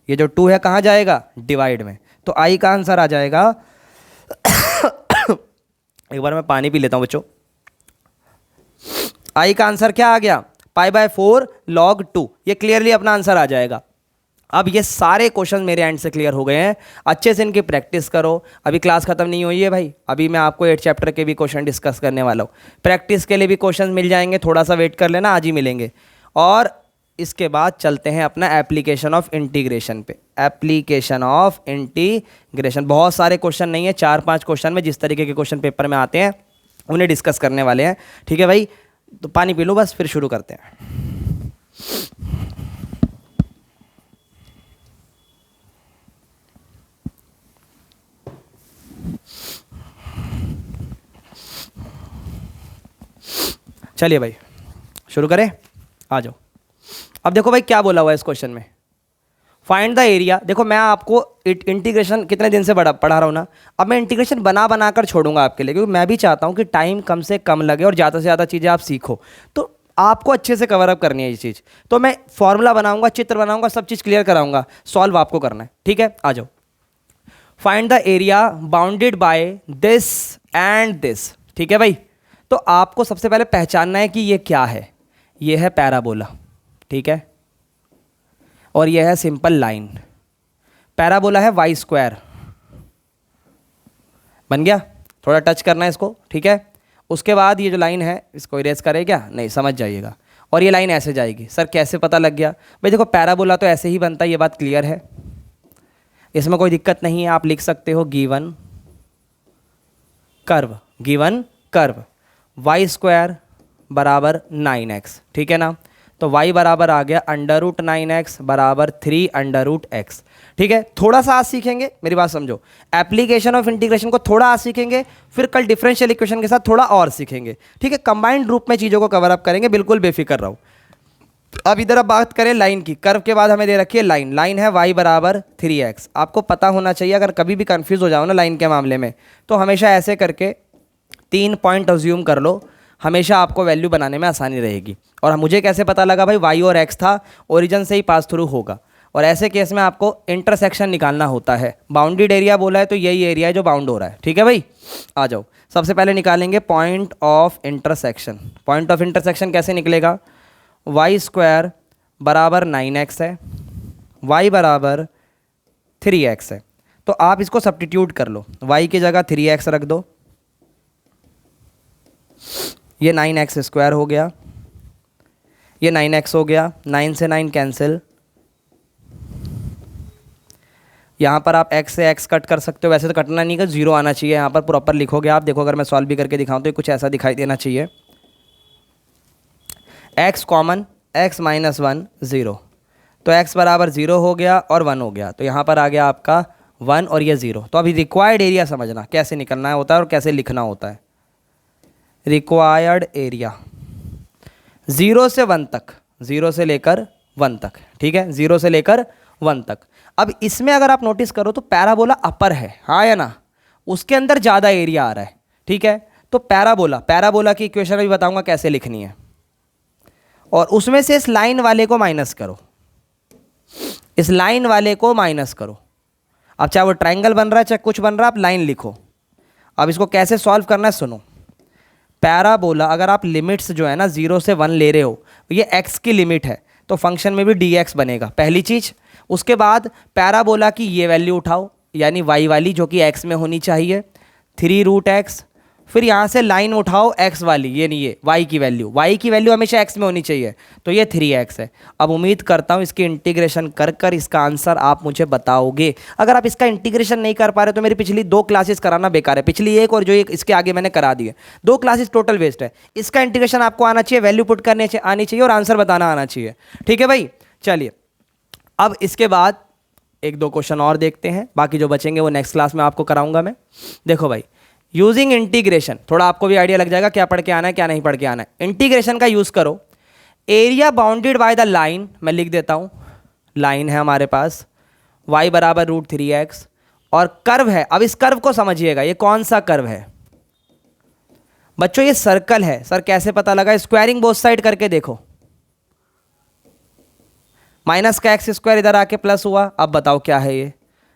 ये जो 2 है कहाँ जाएगा, डिवाइड में, तो i का आंसर आ जाएगा एक बार मैं पानी पी लेता हूँ बच्चों, i का आंसर क्या आ गया, π/4 log 2, ये क्लियरली अपना आंसर आ जाएगा। अब ये सारे क्वेश्चन मेरे एंड से क्लियर हो गए हैं, अच्छे से इनकी प्रैक्टिस करो, अभी क्लास खत्म नहीं हुई है भाई, अभी मैं आपको 8 चैप्टर के भी क्वेश्चन डिस्कस करने वाला हूँ, प्रैक्टिस के लिए भी क्वेश्चन मिल जाएंगे, थोड़ा सा वेट कर लेना, आज ही मिलेंगे। और इसके बाद चलते हैं अपना एप्लीकेशन ऑफ इंटीग्रेशन पे, एप्लीकेशन ऑफ इंटीग्रेशन, बहुत सारे क्वेश्चन नहीं है, 4-5 क्वेश्चन में जिस तरीके के क्वेश्चन पेपर में आते हैं उन्हें डिस्कस करने वाले हैं, ठीक है भाई। तो पानी पी लो बस, फिर शुरू करते हैं। चलिए भाई शुरू करें, आ जाओ। अब देखो भाई क्या बोला हुआ है इस क्वेश्चन में, फाइंड द एरिया। देखो मैं आपको इंटीग्रेशन कितने दिन से पढ़ा रहा हूँ ना, अब मैं इंटीग्रेशन बना कर छोड़ूंगा आपके लिए, क्योंकि मैं भी चाहता हूँ कि टाइम कम से कम लगे और ज़्यादा से ज़्यादा चीज़ें आप सीखो, तो आपको अच्छे से कवर अप करनी है ये चीज़, तो मैं फॉर्मूला बनाऊंगा, चित्र बनाऊंगा, सब चीज़ क्लियर कराऊंगा, सॉल्व आपको करना है, ठीक है। आ जाओ। Find the area bounded by this and this, ठीक है भाई। तो आपको सबसे पहले पहचानना है कि ये क्या है, ये है पैराबोला, ठीक है, और ये है सिंपल लाइन। पैराबोला है y², बन गया, थोड़ा टच करना है इसको, ठीक है। उसके बाद ये जो लाइन है इसको इरेज करे क्या, नहीं, समझ जाइएगा, और ये लाइन ऐसे जाएगी। सर कैसे पता लग गया भाई, देखो पैराबोला तो ऐसे ही बनता है, ये बात क्लियर है, इसमें कोई दिक्कत नहीं है, आप लिख सकते हो given curve, given curve y² बराबर 9x, ठीक है ना, तो y बराबर आ गया √9x बराबर 3√x, ठीक है। थोड़ा सा आज सीखेंगे, मेरी बात समझो, एप्लीकेशन ऑफ इंटीग्रेशन को थोड़ा आज सीखेंगे, फिर कल डिफरेंशियल इक्वेशन के साथ थोड़ा और सीखेंगे, ठीक है। कंबाइंड रूप में चीज़ों को कवर अप करेंगे, बिल्कुल बेफिक्र रहो। अब इधर अब बात करें लाइन की, कर्व के बाद हमें दे रखी है लाइन, लाइन है y बराबर 3x। आपको पता होना चाहिए, अगर कभी भी कंफ्यूज हो जाओ ना लाइन के मामले में, तो हमेशा ऐसे करके 3 पॉइंट अज्यूम कर लो, हमेशा आपको वैल्यू बनाने में आसानी रहेगी। और मुझे कैसे पता लगा भाई, y और x था, ओरिजिन से ही पास थ्रू होगा, और ऐसे केस में आपको इंटरसेक्शन निकालना होता है। बाउंडेड एरिया बोला है तो यही एरिया है जो बाउंड हो रहा है, ठीक है भाई। आ जाओ, सबसे पहले निकालेंगे point of intersection. Point of intersection कैसे निकलेगा, y² बराबर 9x है, y बराबर 3x है, तो आप इसको सब्स्टिट्यूट कर लो, y की जगह 3x रख दो, ये 9x स्क्वायर हो गया, ये 9x हो गया, 9 से 9 कैंसिल, यहाँ पर आप x से x कट कर सकते हो, वैसे तो कटना नहीं, का 0 आना चाहिए, यहाँ पर प्रॉपर लिखोगे आप, देखो अगर मैं सॉल्व भी करके दिखाऊं तो ये कुछ ऐसा दिखाई देना चाहिए, x कॉमन, x माइनस 1 0, तो x बराबर 0 हो गया और 1 हो गया, तो यहाँ पर आ गया आपका 1 और ये 0। तो अभी रिक्वायर्ड एरिया समझना कैसे निकलना होता है और कैसे लिखना होता है। रिक्वायर्ड एरिया 0 से 1 तक, 0 से लेकर 1 तक, ठीक है, 0 से लेकर 1 तक। अब इसमें अगर आप नोटिस करो तो पैराबोला अपर है, हाँ या ना, उसके अंदर ज़्यादा एरिया आ रहा है, ठीक है। तो पैराबोला की इक्वेशन अभी बताऊंगा कैसे लिखनी है, और उसमें से इस लाइन वाले को माइनस करो, इस लाइन वाले को माइनस करो। अब चाहे वो ट्रायंगल बन रहा है चाहे कुछ बन रहा है, आप लाइन लिखो। अब इसको कैसे सॉल्व करना है सुनो। पैराबोला अगर आप लिमिट्स जो है ना 0 से 1 ले रहे हो, ये x की लिमिट है, तो फंक्शन में भी dx बनेगा, पहली चीज़। उसके बाद पैराबोला की ये वैल्यू उठाओ, यानी y वाली जो कि x में होनी चाहिए, 3√x, फिर यहाँ से लाइन उठाओ x वाली, ये नहीं, ये y की वैल्यू हमेशा x में होनी चाहिए, तो ये 3x है। अब उम्मीद करता हूँ इसकी इंटीग्रेशन कर कर इसका आंसर आप मुझे बताओगे। अगर आप इसका इंटीग्रेशन नहीं कर पा रहे तो मेरी पिछली 2 क्लासेस कराना बेकार है, पिछली एक और जो एक इसके आगे मैंने करा दी है, 2 क्लासेस टोटल वेस्ट है। इसका इंटीग्रेशन आपको आना चाहिए, वैल्यू पुट करने आनी चाहिए और आंसर बताना आना चाहिए, ठीक है भाई। चलिए अब इसके बाद 1-2 क्वेश्चन और देखते हैं, बाकी जो बचेंगे वो नेक्स्ट क्लास में आपको कराऊंगा मैं। देखो भाई, यूजिंग इंटीग्रेशन, थोड़ा आपको भी आइडिया लग जाएगा क्या पढ़ के आना है क्या नहीं पढ़ के आना है। इंटीग्रेशन का यूज़ करो, area bounded by the line, मैं लिख देता हूँ, लाइन है हमारे पास y बराबर √3x, और कर्व है। अब इस कर्व को समझिएगा, ये कौन सा कर्व है बच्चों, ये सर्कल है। सर कैसे पता लगा, स्क्वायरिंग बोथ साइड करके देखो, माइनस का x स्क्वायर इधर आके प्लस हुआ। अब बताओ क्या है ये,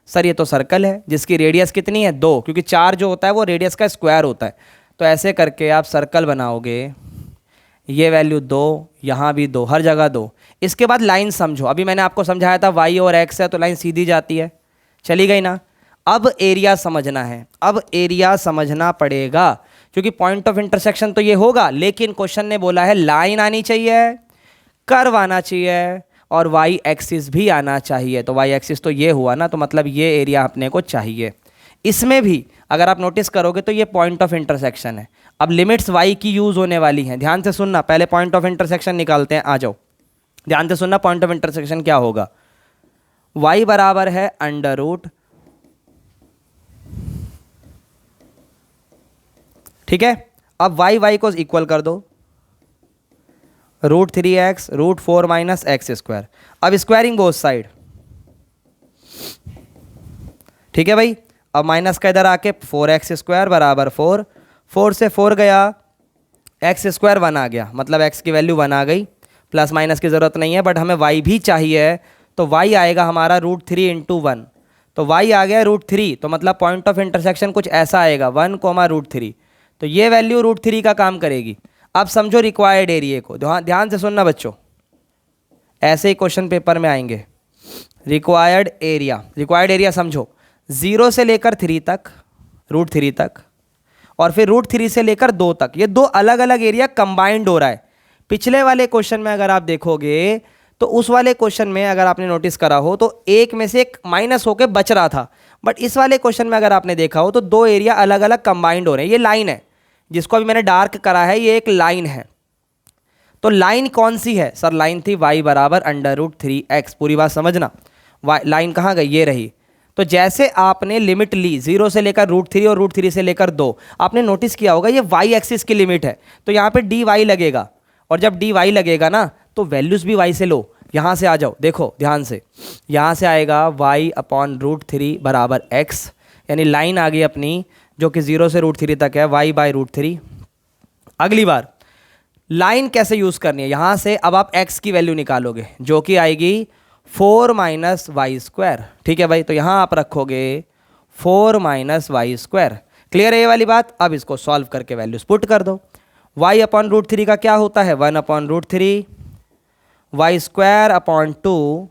सर ये तो सर्कल है जिसकी रेडियस कितनी है 2, क्योंकि 4 जो होता है वो रेडियस का स्क्वायर होता है। तो ऐसे करके आप सर्कल बनाओगे, ये वैल्यू 2, यहाँ भी 2, हर जगह 2। इसके बाद लाइन समझो, अभी मैंने आपको समझाया था y और x है तो लाइन सीधी जाती है, चली गई ना। अब एरिया समझना है, अब एरिया समझना पड़ेगा, क्योंकि पॉइंट ऑफ इंटरसेक्शन तो ये होगा, लेकिन क्वेश्चन ने बोला है लाइन आनी चाहिए, कर्व आना चाहिए और y एक्सिस भी आना चाहिए। तो y एक्सिस तो ये हुआ ना, तो मतलब ये एरिया अपने को चाहिए। इसमें भी अगर आप नोटिस करोगे तो ये पॉइंट ऑफ इंटरसेक्शन है। अब लिमिट्स y की यूज़ होने वाली हैं, ध्यान से सुनना, पहले पॉइंट ऑफ इंटरसेक्शन निकालते हैं, आ जाओ ध्यान से सुनना। पॉइंट ऑफ इंटरसेक्शन क्या होगा, y बराबर है √, ठीक है। अब y को इक्वल कर दो, √3x √4 माइनस x स्क्वायर। अब स्क्वायरिंग बोथ साइड, ठीक है भाई। अब माइनस का इधर आके 4x स्क्वायर बराबर 4, 4 से 4 गया, x स्क्वायर 1 आ गया, मतलब x की वैल्यू 1 आ गई। प्लस माइनस की ज़रूरत नहीं है, बट हमें y भी चाहिए, तो y आएगा हमारा √3 × 1, तो y आ गया √3, तो मतलब पॉइंट ऑफ इंटरसेक्शन कुछ ऐसा आएगा 1, √3, तो ये वैल्यू √3 का काम करेगी। अब समझो रिक्वायर्ड एरिया को, ध्यान से सुनना बच्चों, ऐसे ही क्वेश्चन पेपर में आएंगे। रिक्वायर्ड एरिया समझो, 0 से लेकर 3 तक, √3 तक, और फिर √3 से लेकर 2 तक, ये 2 अलग अलग एरिया कंबाइंड हो रहा है। पिछले वाले क्वेश्चन में अगर आप देखोगे तो उस वाले क्वेश्चन में अगर आपने नोटिस करा हो तो एक में से एक माइनस होकर बच रहा था, बट इस वाले क्वेश्चन में अगर आपने देखा हो तो 2 एरिया अलग अलग कंबाइंड हो रहे हैं। ये लाइन है जिसको अभी मैंने डार्क करा है, ये एक लाइन है। तो लाइन कौन सी है सर, लाइन थी y बराबर √3x, पूरी बात समझना। लाइन कहाँ गई, ये रही। तो जैसे आपने लिमिट ली 0 से लेकर √3 और √3 से लेकर 2, आपने नोटिस किया होगा ये y एक्सिस की लिमिट है, तो यहाँ पे dy लगेगा, और जब dy लगेगा ना तो वैल्यूज़ भी y से लो। यहाँ से आ जाओ, देखो ध्यान से, यहाँ से आएगा y/√3 बराबर x, यानी लाइन आ गई अपनी जो कि 0 से √3 तक है, y/√3। अगली बार लाइन कैसे यूज़ करनी है, यहाँ से अब आप x की वैल्यू निकालोगे जो कि आएगी 4 माइनस वाई स्क्वायर, ठीक है भाई। तो यहाँ आप रखोगे 4 माइनस वाई स्क्वायर, क्लियर है ये वाली बात। अब इसको सॉल्व करके वैल्यूज पुट कर दो। y/√3 का क्या होता है, 1/√3, वाई स्क्वायर अपॉन 2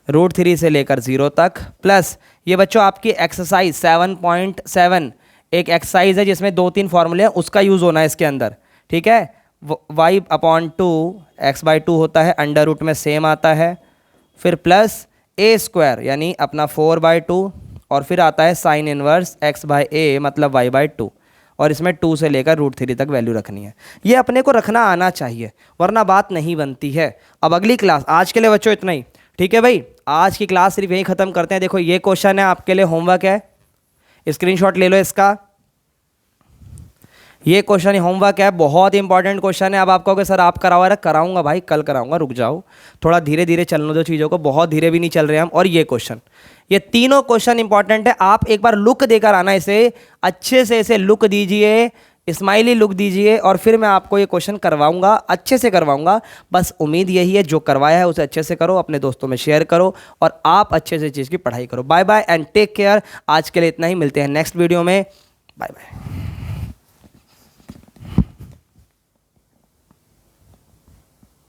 √3 से लेकर 0 तक, प्लस ये बच्चों आपकी एक्सरसाइज 7.7 एक एक्सरसाइज है जिसमें 2-3 फॉर्मूले हैं, उसका यूज़ होना है इसके अंदर, ठीक है। y/2 x/2 होता है, अंडर रूट में सेम आता है, फिर प्लस a² यानी अपना 4/2 और फिर आता है साइन इनवर्स x/a मतलब y/2 और इसमें 2 से लेकर √3 तक वैल्यू रखनी है। ये अपने को रखना आना चाहिए वरना बात नहीं बनती है। अब अगली क्लास, आज के लिए बच्चों इतना ही, ठीक है भाई। आज की क्लास सिर्फ यही ख़त्म करते हैं। देखो ये क्वेश्चन है आपके लिए, होमवर्क है, स्क्रीनशॉट ले लो इसका। ये क्वेश्चन होमवर्क है, बहुत इंपॉर्टेंट क्वेश्चन है। अब आप कहोगे सर आप कराओ, अरे कराऊंगा भाई, कल कराऊंगा, रुक जाओ थोड़ा, धीरे धीरे चलने दो चीज़ों को, बहुत धीरे भी नहीं चल रहे हम। और ये क्वेश्चन, ये तीनों क्वेश्चन इंपॉर्टेंट है। आप एक बार लुक देकर आना, इसे अच्छे से इसे लुक दीजिए, स्माइली लुक दीजिए और फिर मैं आपको ये क्वेश्चन करवाऊंगा, अच्छे से करवाऊंगा। बस उम्मीद यही है, जो करवाया है उसे अच्छे से करो, अपने दोस्तों में शेयर करो और आप अच्छे से चीज़ की पढ़ाई करो। Bye bye and take care. आज के लिए इतना ही, मिलते हैं नेक्स्ट वीडियो में। Bye bye.